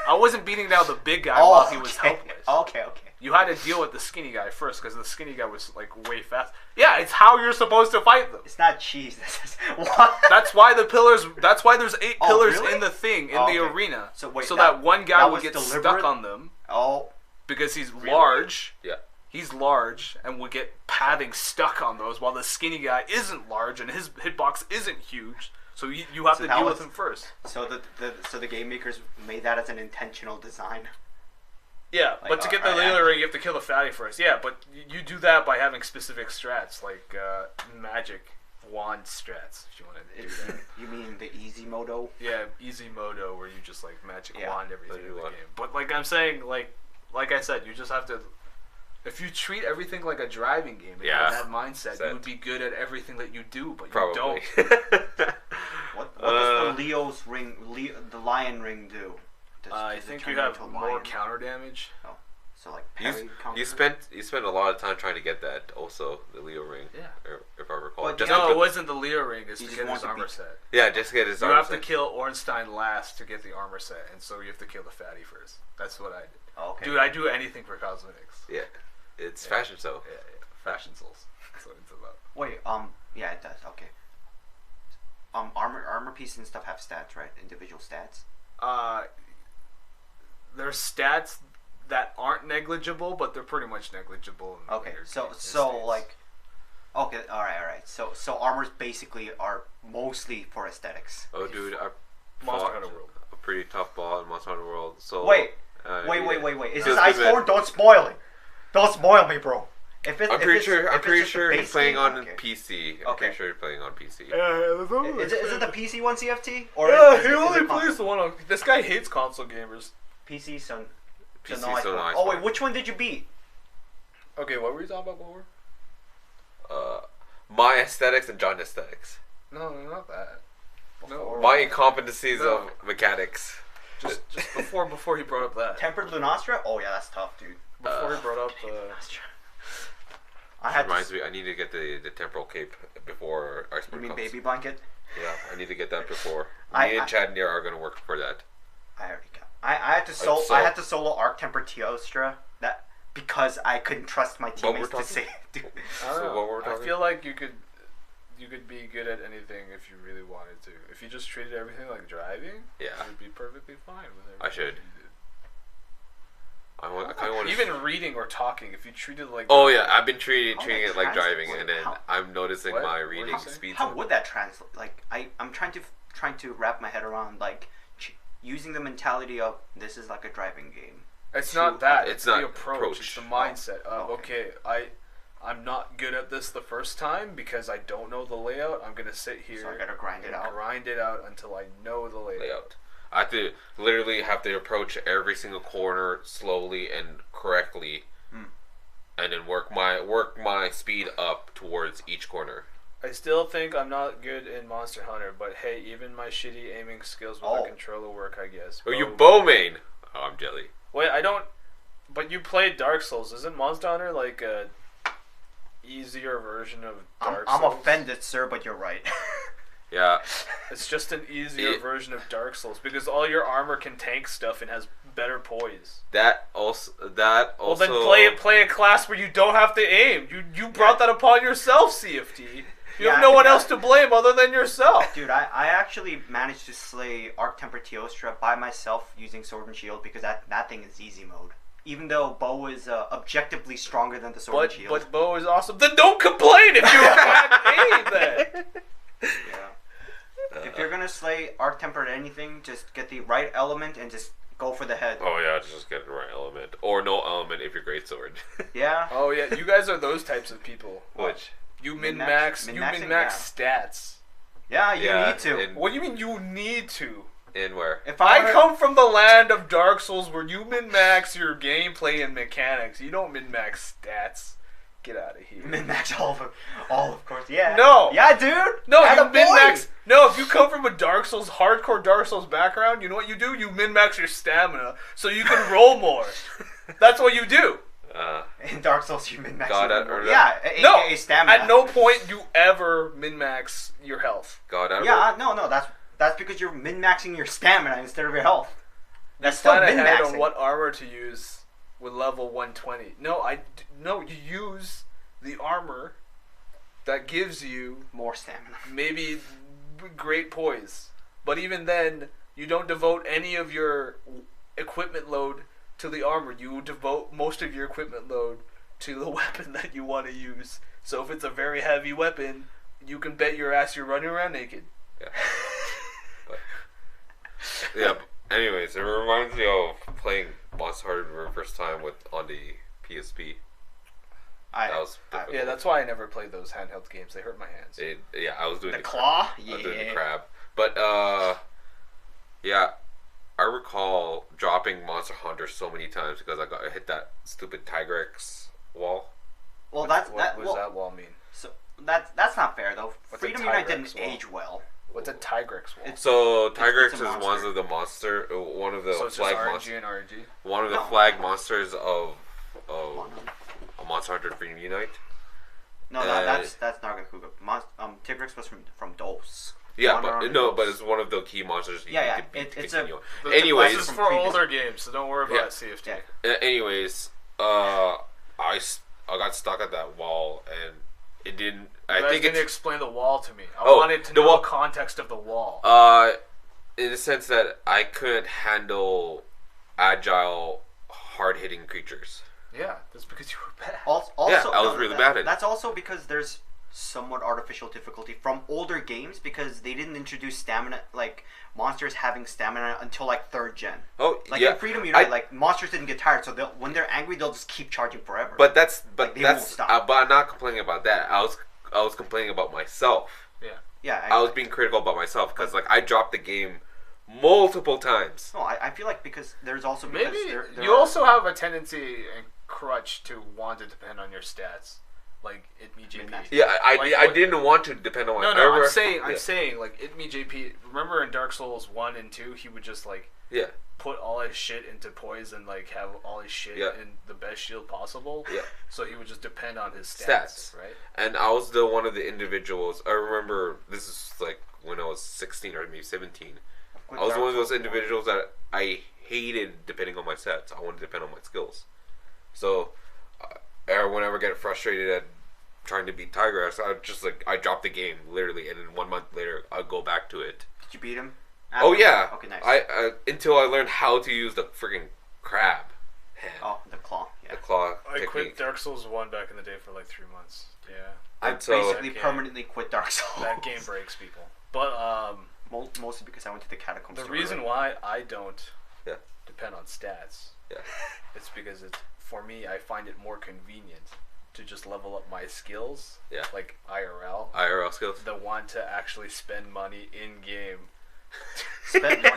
I wasn't beating down the big guy while he was helpless. Okay. You had to deal with the skinny guy first because the skinny guy was like way fast. Yeah, it's how you're supposed to fight them. It's not cheese. This is what? That's why the pillars. That's why there's 8 Oh, pillars really? in the thing in Oh, the okay. arena. So wait, that one guy that would was get deliberate? stuck on them Oh. because he's large. Yeah. He's large and would get padding stuck on those, while the skinny guy isn't large and his hitbox isn't huge. So you have to that deal was- with him first. So the game makers made that as an intentional design. Yeah, Like, but to get the Leela ring, you have to kill the fatty first. Yeah, but you do that by having specific strats, like magic wand strats, if you want to do that. You mean the easy modo? Yeah, easy modo, where you just like magic Yeah. wand everything in the Wand. game. But like I'm saying, like I said, you just have to. If you treat everything like a driving game and Yeah. have that mindset, you would be good at everything that you do, but you Probably. don't. What does the Leo's ring, the lion ring do? I Does it think turn you have into a more lion? counter damage. Oh, so like parry counter. You spent a lot of time trying to get that. Also, the Leo ring. Yeah. If I recall. Well, Just No, to it put- wasn't the Leo ring. It's You to just get want his to armor be- set. Yeah, just to get his You armor have to set. kill Ornstein last to get the armor set, and so you have to kill the fatty first. That's what I did. Oh, okay. Dude, I do anything for cosmetics. Yeah, it's Yeah. fashion show. Yeah. Fashion souls. That's what it's about. Wait, yeah, it does. Okay. Armor pieces and stuff have stats, right? Individual stats. There's stats that aren't negligible, but they're pretty much negligible. In the Okay, later so game so states. like, okay, all right. So armors basically are mostly for aesthetics. Oh, dude, I Monster fought Hunter World. a pretty tough ball in Monster Hunter World. So Wait. yeah. Wait. Is Feels this good, man. Iceborne? Don't spoil it. Don't spoil me, bro. If I'm pretty sure he's playing on okay. PC. I'm pretty sure he's playing on PC. Is it the PC one CFT? Or Yeah, is he it only console? plays the one on. This guy hates console gamers. PC, so PC, no, so nice. oh wait, which one did you beat? Okay, what were you talking about before? My aesthetics and John aesthetics. No, not that. No, My incompetencies of mechanics. just before he brought up that. Tempered Lunastra? Oh yeah, that's tough, dude. Before he brought up the. I had Reminds me, I need to get the temporal cape before You Iceberg mean comes. baby blanket? Yeah, I need to get that before. I- Me and Chad Near are gonna work for that. I already got. I had to solo Arc Tempered Teostra that because I couldn't trust my What we're teammates to talking- save. Dude. I don't So know. what were we I talking- feel like you could be good at anything if you really wanted to. If you just treated everything like driving, Yeah. you'd be perfectly fine with everything. I should. you did. I kind of want to. Even reading or talking, if you treat it like. Oh driving, yeah, I've been treating How it that like driving, translates? and then How- I'm noticing What? my What did reading you say? speeds. How would that translate? Like I'm trying to wrap my head around like using the mentality of this is like a driving game. It's not that. It's It's not the approach. It's the mindset of okay. I'm not good at this the first time because I don't know the layout. I'm gonna sit here. So I gotta grind it and out. Grind it out until I know the layout. I have to literally have to approach every single corner slowly and correctly, and then work my speed up towards each corner. I still think I'm not good in Monster Hunter, but hey, even my shitty aiming skills with a controller work, I guess. Oh, you bow main? Oh, I'm jelly. Wait, I don't. But you played Dark Souls. Isn't Monster Hunter like a easier version of Dark I'm Souls? offended, sir, but you're right. Yeah. It's just an easier version of Dark Souls because all your armor can tank stuff and has better poise. That also. Well, then play a class where you don't have to aim. You brought that upon yourself, CFT. You have no one else to blame other than yourself. Dude, I actually managed to slay Arc Tempered Teostra by myself using Sword and Shield because that thing is easy mode. Even though Bo is objectively stronger than the Sword and Shield. But Bo is awesome. Then don't complain if you have aim then. Yeah. If you're gonna slay Arc Tempered anything, just get the right element and just go for the head. Oh yeah, just get the right element or no element if you're great sword. Yeah. Oh yeah, you guys are those types of people. Which? You Min-max- min-max min-maxing, stats. Yeah, you Yeah, need to. and- What do you mean you need to? In where? If I were- come from the land of Dark Souls where you min-max your gameplay and mechanics. You don't min-max stats. Get out of here. min-max all of course. Yeah. No. Yeah, dude. No, you Attaboy. min-max. No, if you come from a hardcore Dark Souls background, you know what you do? You min-max your stamina so you can roll more. That's what you do. In Dark Souls, you min-max. God, even more. or- Yeah. No, AKA stamina. at no point you ever min-max your health. God, I don't Yeah. No. That's because you're min-maxing your stamina instead of your health. That's You still plan ahead min-maxing. on what armor to use with level 120. No, you use the armor that gives you More stamina. maybe great poise. But even then, you don't devote any of your equipment load to the armor. You devote most of your equipment load to the weapon that you want to use. So if it's a very heavy weapon, you can bet your ass you're running around naked. Yeah. Yeah. But anyways, it reminds me of playing Monster Hunter for the first time on the PSP. That was difficult. Yeah, that's why I never played those handheld games. They hurt my hands. I was doing The the claw? crab. I was doing Yeah. the crab. But yeah, I recall dropping Monster Hunter so many times because I hit that stupid Tigrex wall. Well, What does that wall mean? So that's not fair though. What's a Freedom Unite Tigrex didn't wall? age well. What's a Tigrex wall? So Tigrex it's a is monster. one of the So it's just flag RNG monsters. and RNG? One of the No. flag monsters of a Monster Hunter Freedom Unite. No, that's Nargacuga. Tigrex was from Dose. Yeah, One but armed no, Dose. but it's one of the key monsters you Yeah, need to beat to it's continue. Anyways, This is from for previous- older games, so don't worry about Yeah. CFT. Yeah. Anyways, I got stuck at that wall and it didn't. I think didn't it's explain the wall to me. I Oh, wanted to the know wall- the context of the wall. in the sense that I couldn't handle agile, hard-hitting creatures. Yeah, that's because you were bad. Also, Yeah, I was really bad at it. That's also because somewhat artificial difficulty from older games because they didn't introduce stamina, like monsters having stamina until like 3rd gen. Oh, Like yeah. in Freedom Unite, like monsters didn't get tired, so when they're angry, they'll just keep charging forever. But that's Like, they won't stop. but I'm not complaining about that. I was complaining about myself. yeah, I was being critical about myself because like I dropped the game multiple times. No, I feel like because there's also because Maybe there you also have a tendency and crutch to want to depend on your stats, like ItMeJP. Yeah, I Like, didn't want to depend on my No, armor. I'm saying like ItMeJP. Remember in Dark Souls 1 and 2, he would just like put all his shit into poise and like have all his shit in the best shield possible. Yeah. So he would just depend on his stats. Right? And I was one of the individuals. I remember this is like when I was 16 or maybe 17. I was one of those individuals that I hated depending on my stats. I wanted to depend on my skills. So, whenever I get frustrated at trying to beat Tigrass, I drop the game literally, and then 1 month later I'll go back to it. Did you beat him? Oh yeah. Okay, nice. I until I learned how to use the freaking crab hand. Oh, the claw. Yeah. The claw I technique. quit Dark Souls 1 back in the day for like 3 months. Yeah. I And so- basically That game- permanently quit Dark Souls. That game breaks people. But Mostly because I went to the catacombs. the store, reason right? why I don't Yeah. depend on stats, Yeah. it's because for me, I find it more convenient to just level up my skills, Yeah. like IRL, IRL skills. than want to actually spend money in game. Spend money.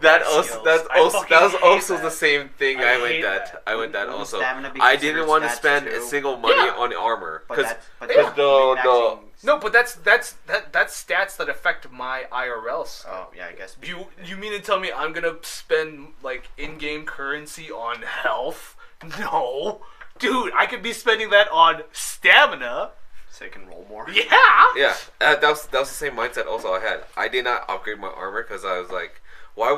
That was also the same thing. I I went hate that. that. I went that Wouldn't also. stamina be I didn't considered want to stats spend too? a single money Yeah. on armor But because that's no. No, but that's stats that affect my IRL skill. Oh yeah, I guess. You mean to tell me I'm gonna spend like in-game currency on health? No, dude, I could be spending that on stamina. So you can roll more. Yeah. Yeah, that was the same mindset also I had. I did not upgrade my armor because I was like, why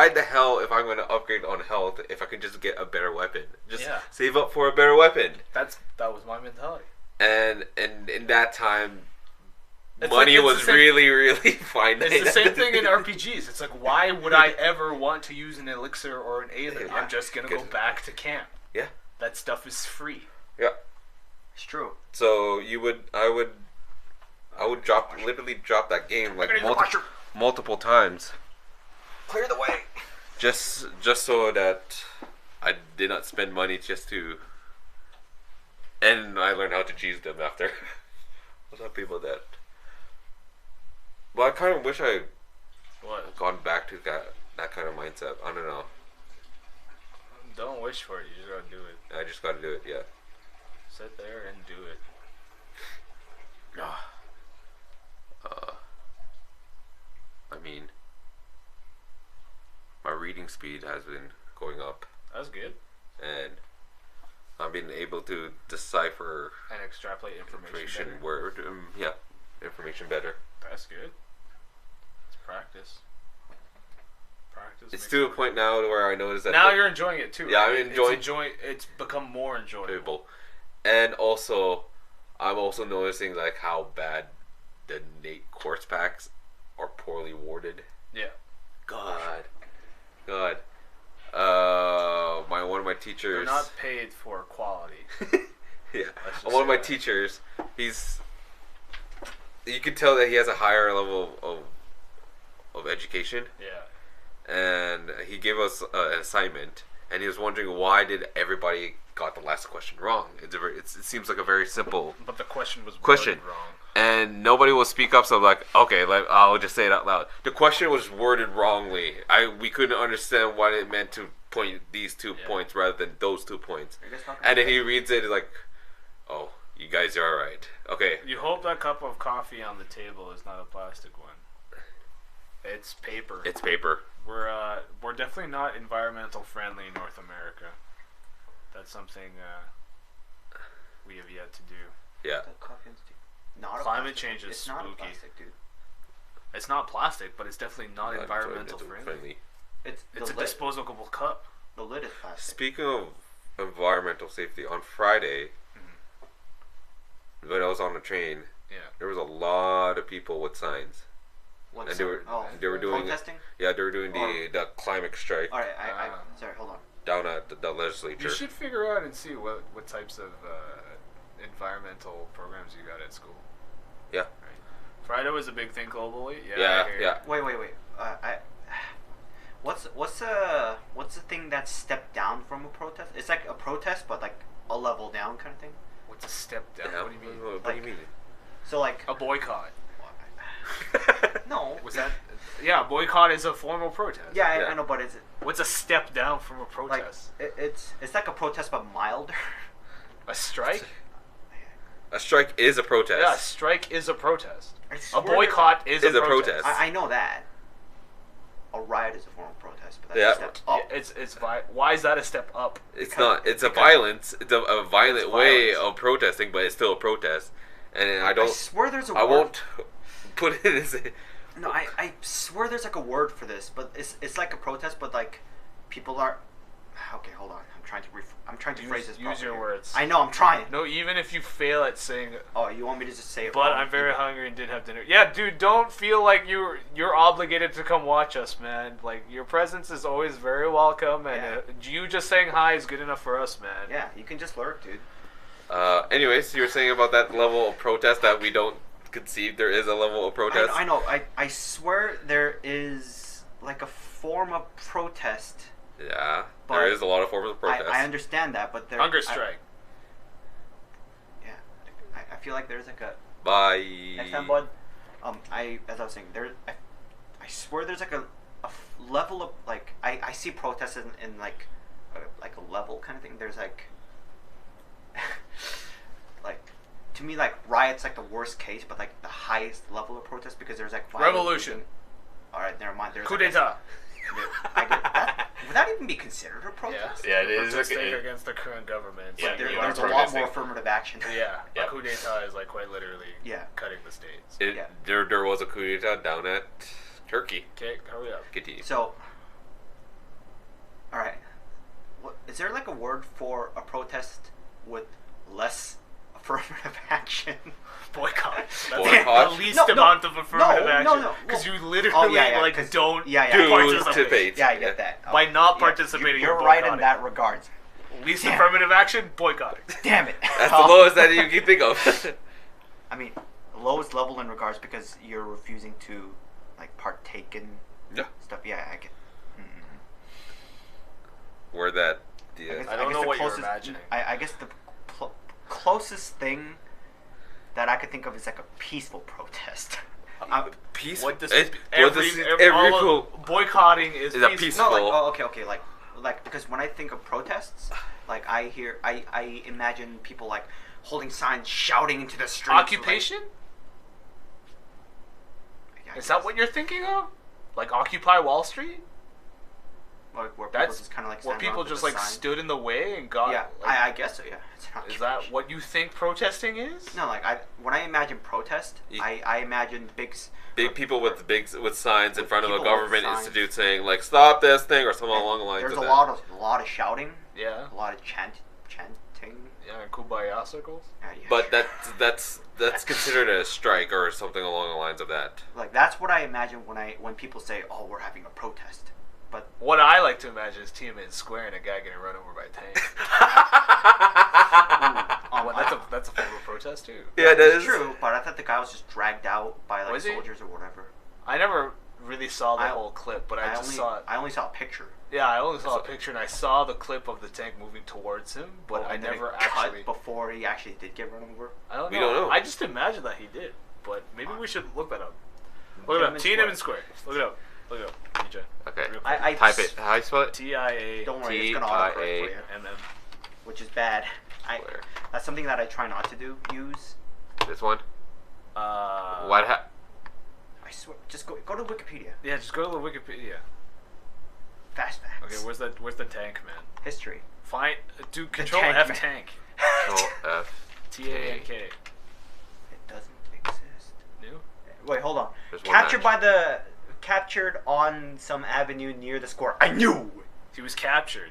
the hell if I'm going to upgrade on health if I could just get a better weapon? Just save up for a better weapon. That was my mentality. And in that time, It's money like- it's was the same- really finite. It's the same thing in RPGs. It's like, why would I ever want to use an elixir or an aether? Yeah. I'm just gonna go back to camp. Yeah. That stuff is free. Yeah. It's true. So I would literally drop that game like multiple times. Clear the way. Just so that I did not spend money just to. And I learned how to cheese them after. What's up, people that? Well, I kind of wish I What? gone back to that kind of mindset. I don't know. Don't wish for it. You just gotta do it. I just got to do it. Yeah. Sit there and do it. I mean, my reading speed has been going up, That's good. and I've been able to decipher And extrapolate information. better. information better. That's good. It's practice. Practice. It's makes to a it point now where I notice that Now you're enjoying it too. Yeah, right? I'm enjoying- It's become more enjoyable. enjoyable. And also, I'm also noticing like how bad the Nate course packs are poorly worded. Yeah. God. One of my teachers. They're not paid for quality. Yeah. Let's just One of say my that. teachers, you can tell that he has a higher level of education, Yeah. and he gave us an assignment, and he was wondering why did everybody got the last question wrong. It seems like a very simple But the question was question, worded wrong. and nobody will speak up. So I'm like, okay, I'll just say it out loud. The question was worded wrongly. We couldn't understand what it meant to point these 2 points rather than those 2 points. And then he reads it like, oh, you guys are all right. Okay. You hope that cup of coffee on the table is not a plastic one. It's paper. It's paper. We're definitely not environmental friendly in North America. That's something we have yet to do. Yeah. Not a Climate plastic. change is It's not a spooky. plastic, dude. It's not plastic, but it's definitely not environmental friendly. It's It's the a lid. disposable cup. The lid is plastic. Speaking of environmental safety, on Friday, when I was on the train, there was a lot of people with signs. What's And they were doing protesting. Yeah, they were doing the climate strike All right, sorry, hold on. down at the legislature. You should figure out and see what types of environmental programs you got at school? Yeah. Right. FRIDA was a big thing globally. Yeah. Wait. What's the thing that's stepped down from a protest? It's like a protest, but like a level down kind of thing. What's a step down? Yeah, What do you mean? What do you mean? So like A boycott. no. Was that? Yeah, boycott is a formal protest. Yeah, Yeah. I know, but it's What's a step down from a like protest? it's like a protest but milder. A strike? A strike is a protest. Yeah, a strike is a protest. I A swear boycott is Is a a protest. protest. I know that. A riot is a form of protest, but that's Yeah. a step up. Yeah, why is that a step up? It's Because- not. It's a because- violence. It's a violent It's way violence. of protesting, but it's still a protest. And I I don't. swear there's a I word. won't put it as a. No, I swear there's like a word for this, but it's like a protest, but like people are. Okay, hold on. I'm trying to phrase this. Use properly your here. words. I know. I'm trying. No, even if you fail at saying, Oh, you want me to just say it? but wrong? I'm very hungry and didn't have dinner. Yeah, dude, don't feel like you're obligated to come watch us, man. Like, your presence is always very welcome, and Yeah. you just saying hi is good enough for us, man. Yeah, you can just lurk, dude. Anyways, you were saying about that level of protest that we don't conceive there is a level of protest. I know. I swear there is like a form of protest. Yeah, But there is a lot of forms of protest. I understand that, but there. Hunger strike. Yeah, I feel like there's like a Bye. next time, bud. As I was saying, I swear there's like a level of like I see protests in like a level kind of thing. There's like like to me like riots like the worst case, but like the highest level of protest because there's like violent Revolution. looting. All right, never mind. There's Coup like d'état. I get that. Would that even be considered a protest? Yeah, it is. Protesting against the current government. Yeah, But there, you are there's a lot protesting. more affirmative action. Yeah, Yep. a coup d'état is like quite literally Yeah. cutting the states. Yeah. There was a coup d'état down at Turkey. Okay, hurry up. Continue. So, all right, is there like a word for a protest with less affirmative action? Boycott. That's Boycott? the least No, no, amount of affirmative no, action. no. Because Well, you literally like 'cause- don't yeah, Do participate. Yeah, I get that. By not Yeah, participating, you're you're right in boycotting. that regards. Least Damn. affirmative action, boycotting. Damn it. That's the lowest that you can think of. I mean, lowest level in regards because you're refusing to like partake in Yeah. stuff. Yeah, I get. Where that. I Yeah. guess- I don't guess know the what you're closest- imagining. I guess the closest thing that I could think of is like a peaceful protest. Peace. What does every all of boycotting is Is a peaceful. peaceful. No, like okay, like because when I think of protests, like I imagine people like holding signs, shouting into the streets. Occupation? Like, Is that what you're thinking of? Like Occupy Wall Street? Like, where people That's just kind of like where stand people around with just the like sign? stood in the way and got. Yeah, like, I guess so. Yeah, it's an is occupation. that what you think protesting is? No, like when I imagine protest, I imagine Big people with signs in With front of a people with government signs. institute saying like "Stop this thing" or something along the lines There's of a that. lot of shouting, Yeah. a lot of chanting. Yeah, Kumbaya circles. Yeah, But sure. that's considered a strike or something along the lines of that. Like that's what I imagine when people say, "Oh, we're having a protest." But What I like to imagine is Tiananmen Square and a guy getting run over by a tank. Well, that's a form of protest too. Yeah, that it's is true. But I thought the guy was just dragged out by like Was he? soldiers or whatever. I never really saw the I- whole clip, but I just saw it. I only saw a picture. Yeah, I only saw a picture and I saw the clip of the tank moving towards him, but I And then never it cut actually. before he actually did get run over. I don't know. We don't know. I just imagined that he did, but maybe we should look that up. Look it up. Tiananmen Square. Look it up. Look it up. DJ. Okay. Real quick. I Type it. How you spell it? TIA. Don't worry, it's gonna autocorrect for you, MM. which is bad. Where? That's something that I try not to use. This one. Uh, What? I swear, just go to Wikipedia. Yeah, just go to the Wikipedia. Fast facts. Okay, where's the tank, man? History. Find do Control tank, F man. tank. Control F. TANK. It doesn't exist. New? Wait, hold on. There's one Captured on some avenue near the score. I knew. He was captured.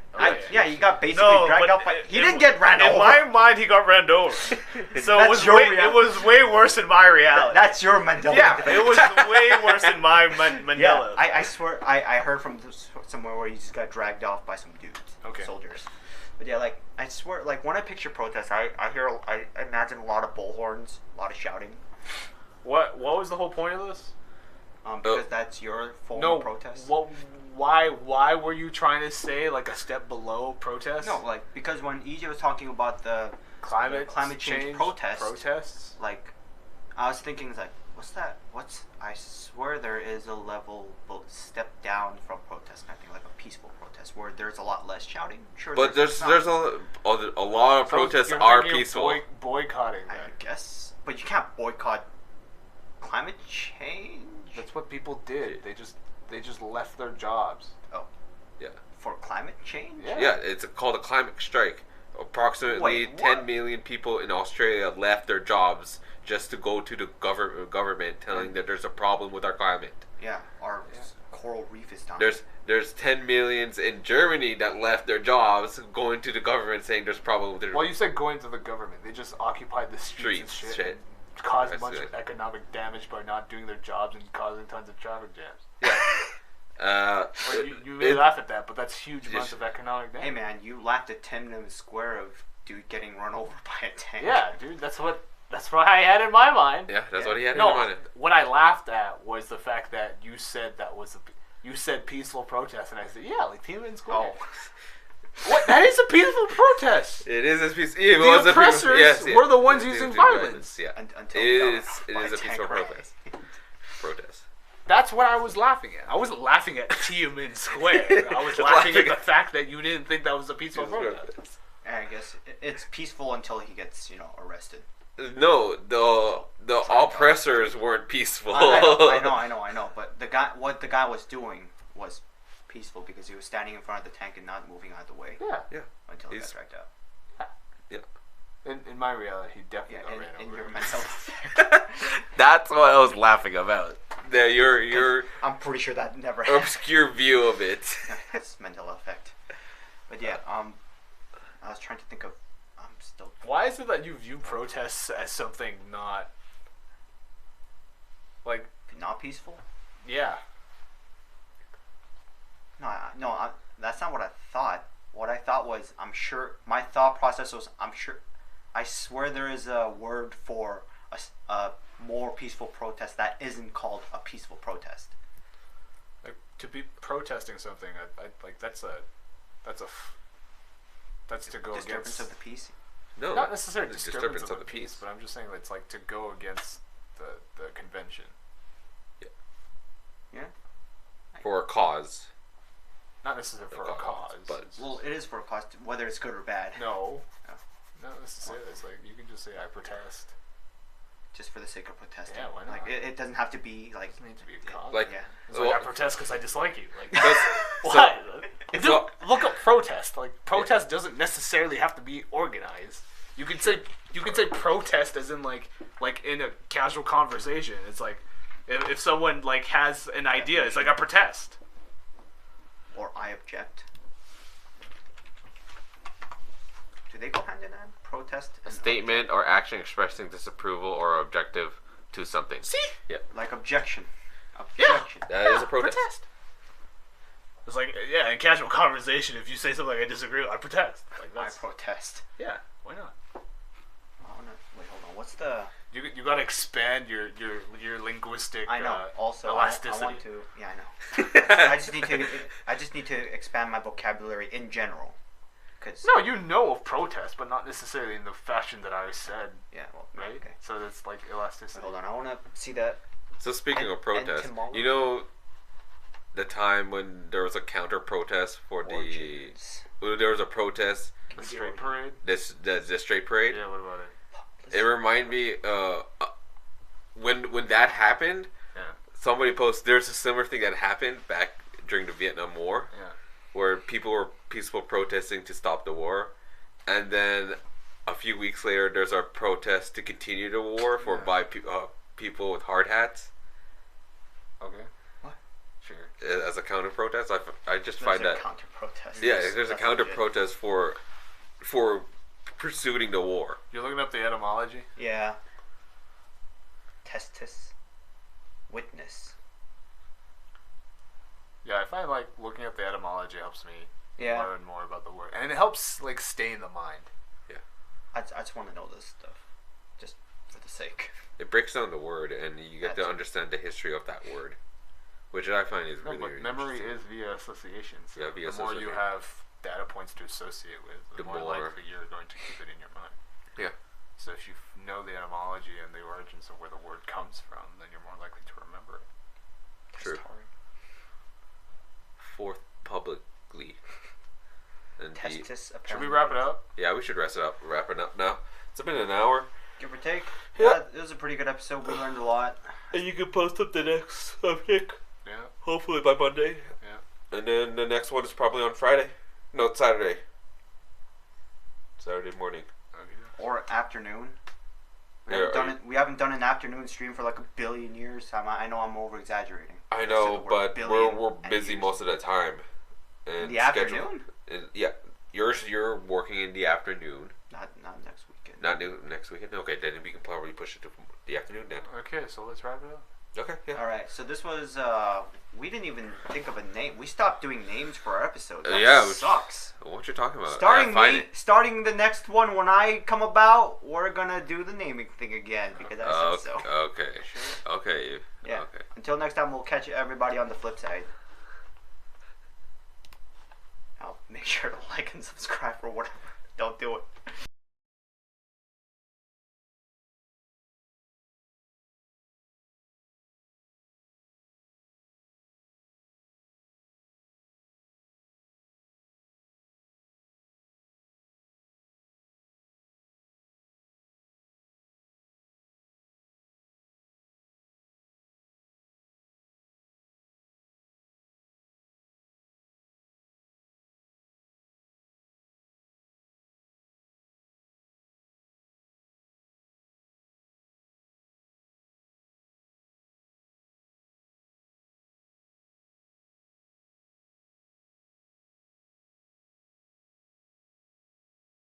Yeah, he got basically No, dragged but out by. He didn't get ran over. In my mind, he got ran over. So That's it was your way, reality. it was way worse in my reality. That's your Mandela. yeah, it was way worse in my Mandela. Yeah, I swear I heard from somewhere where he just got dragged off by some dudes. Okay. Soldiers. But yeah, like I swear, like when I picture protests, I imagine a lot of bullhorns, a lot of shouting. What was the whole point of this? Because that's your form of protest. Well, why were you trying to say like a step below protest? No, like because when EJ was talking about the climate change protests, like I was thinking like, what's that? I swear there is a level step down from protest. I think like a peaceful protest where there's a lot less shouting. Sure, but there's a lot of protests are peaceful. Boycotting. I guess, but you can't boycott climate change. That's what people did. They just left their jobs. Oh, yeah. For climate change. Yeah, it's called a climate strike. Approximately 10 million people in Australia left their jobs just to go to the government telling that there's a problem with our climate. Yeah, our coral reef is dying. There's 10 millions in Germany that left their jobs going to the government saying there's a problem with their... Well, you said going to the government. They just occupied the streets and shit. Caused a bunch of economic damage by not doing their jobs and causing tons of traffic jams. Yeah. You may laugh at that, but that's huge amounts of economic damage. Hey man, you laughed at 10 minutes square of dude getting run over by a tank. Yeah, dude, that's what I had in my mind. Yeah, that's what he had in mind. What I laughed at was the fact that you said you said peaceful protest, and I said, yeah, like Tiananmen Square. Oh. What? That is a peaceful protest. It is a peaceful. The oppressors were the ones using violence. Yeah, Until it is a peaceful protest. That's what I was laughing at. I wasn't laughing at Tiananmen Square. I was laughing at the fact that you didn't think that was a peaceful protest. I guess it's peaceful until he gets, arrested. No, the oppressors weren't peaceful. I know. But what the guy was doing was peaceful because he was standing in front of the tank and not moving out of the way. Yeah. Until he got dragged out. Yeah. In my reality, he definitely got ran over. In your mental That's what I was laughing about. Your I'm pretty sure that never happened. obscure view of it. That's mental effect. But yeah, I was trying to think of. I'm still. Why is it that you view protests as something not peaceful? Yeah. No, that's not what I thought. What I thought was, my thought process was, I swear there is a word for a more peaceful protest that isn't called a peaceful protest. Like, to be protesting something, I like that's to go disturbance against of the peace. No, not necessarily disturbance of the peace, but I'm just saying it's like to go against the convention. Yeah. For a cause. Not necessarily for a cause, but it is for a cause, whether it's good or bad. No. Not necessarily. It's like you can just say I protest. Just for the sake of protesting. Yeah, why not? Like it doesn't have to be like. It doesn't need to be a cause. Like, yeah. It's like I protest because I dislike you. Like what? Look up protest. Like protest doesn't necessarily have to be organized. You could say protest as in like in a casual conversation. It's like if someone like has an idea, it's like a protest. Or I object. Do they go hand in hand? Protest. A statement or action expressing disapproval or objective to something. See? Yeah. Like objection. Objection. That is a protest. It's like, in casual conversation, if you say something I disagree with, I protest. Like I protest. Yeah, why not? Wait, hold on. What's the? You gotta expand your linguistic. I know. Also, elasticity. I want to. Yeah, I know. I just need to expand my vocabulary in general. No, you know of protest, but not necessarily in the fashion that I said. Yeah, well, right. Okay. So that's like elasticity. Hold on, I want to see that. So speaking of protest, you know, the time when there was a counter protest for there was a protest. The straight parade. The straight parade. Yeah. What about it? It reminded me when that happened. Yeah. Somebody posted there's a similar thing that happened back during the Vietnam War. Yeah. Where people were peaceful protesting to stop the war, and then a few weeks later there's a protest to continue the war by people with hard hats. Okay. What? Sure. As a counter protest, I just There's find that counter protest. yeah, there's a counter protest for pursuing the war. You're looking up the etymology? Yeah. Testis. Witness. Yeah, I find like looking up the etymology helps me Yeah. learn more about the word, and it helps like stay in the mind. I just want to know this stuff, just for the sake. It breaks down the word, and you get to understand the history of that word, which I find is really, really memory interesting. is via association. So Yeah, via the more you association. have data points to associate with, the more likely you're going to keep it in your mind. Yeah. So if you know the etymology and the origins of where the word comes from, then you're more likely to remember it. True. Fourth publicly. And Testis, should we wrap it up? Yeah, we should wrap it up now. It's been an hour. Give or take. Yeah. It was a pretty good episode. We learned a lot. And you can post up the next subject. Yeah. Hopefully by Monday. Yeah. And then the next one is probably on Friday. No, it's Saturday. Saturday morning. Okay. Or afternoon. Yeah, We haven't done an afternoon stream for like a billion years. I know I'm over exaggerating. I know, but we're busy years. most of the time. And In the afternoon? Yeah. You're working in the afternoon. Not next weekend. Not next weekend? Okay, then we can probably push it to the afternoon then. Okay, so let's wrap it up. Okay, yeah. Alright, so this was, we didn't even think of a name. We stopped doing names for our episodes. That Yeah, sucks. What you talking about? Starting the next one when I come about, we're gonna do the naming thing again because I said so. Okay. Okay. Yeah. Okay. Until next time, we'll catch everybody on the flip side. I'll make sure to like and subscribe or whatever. Don't do it.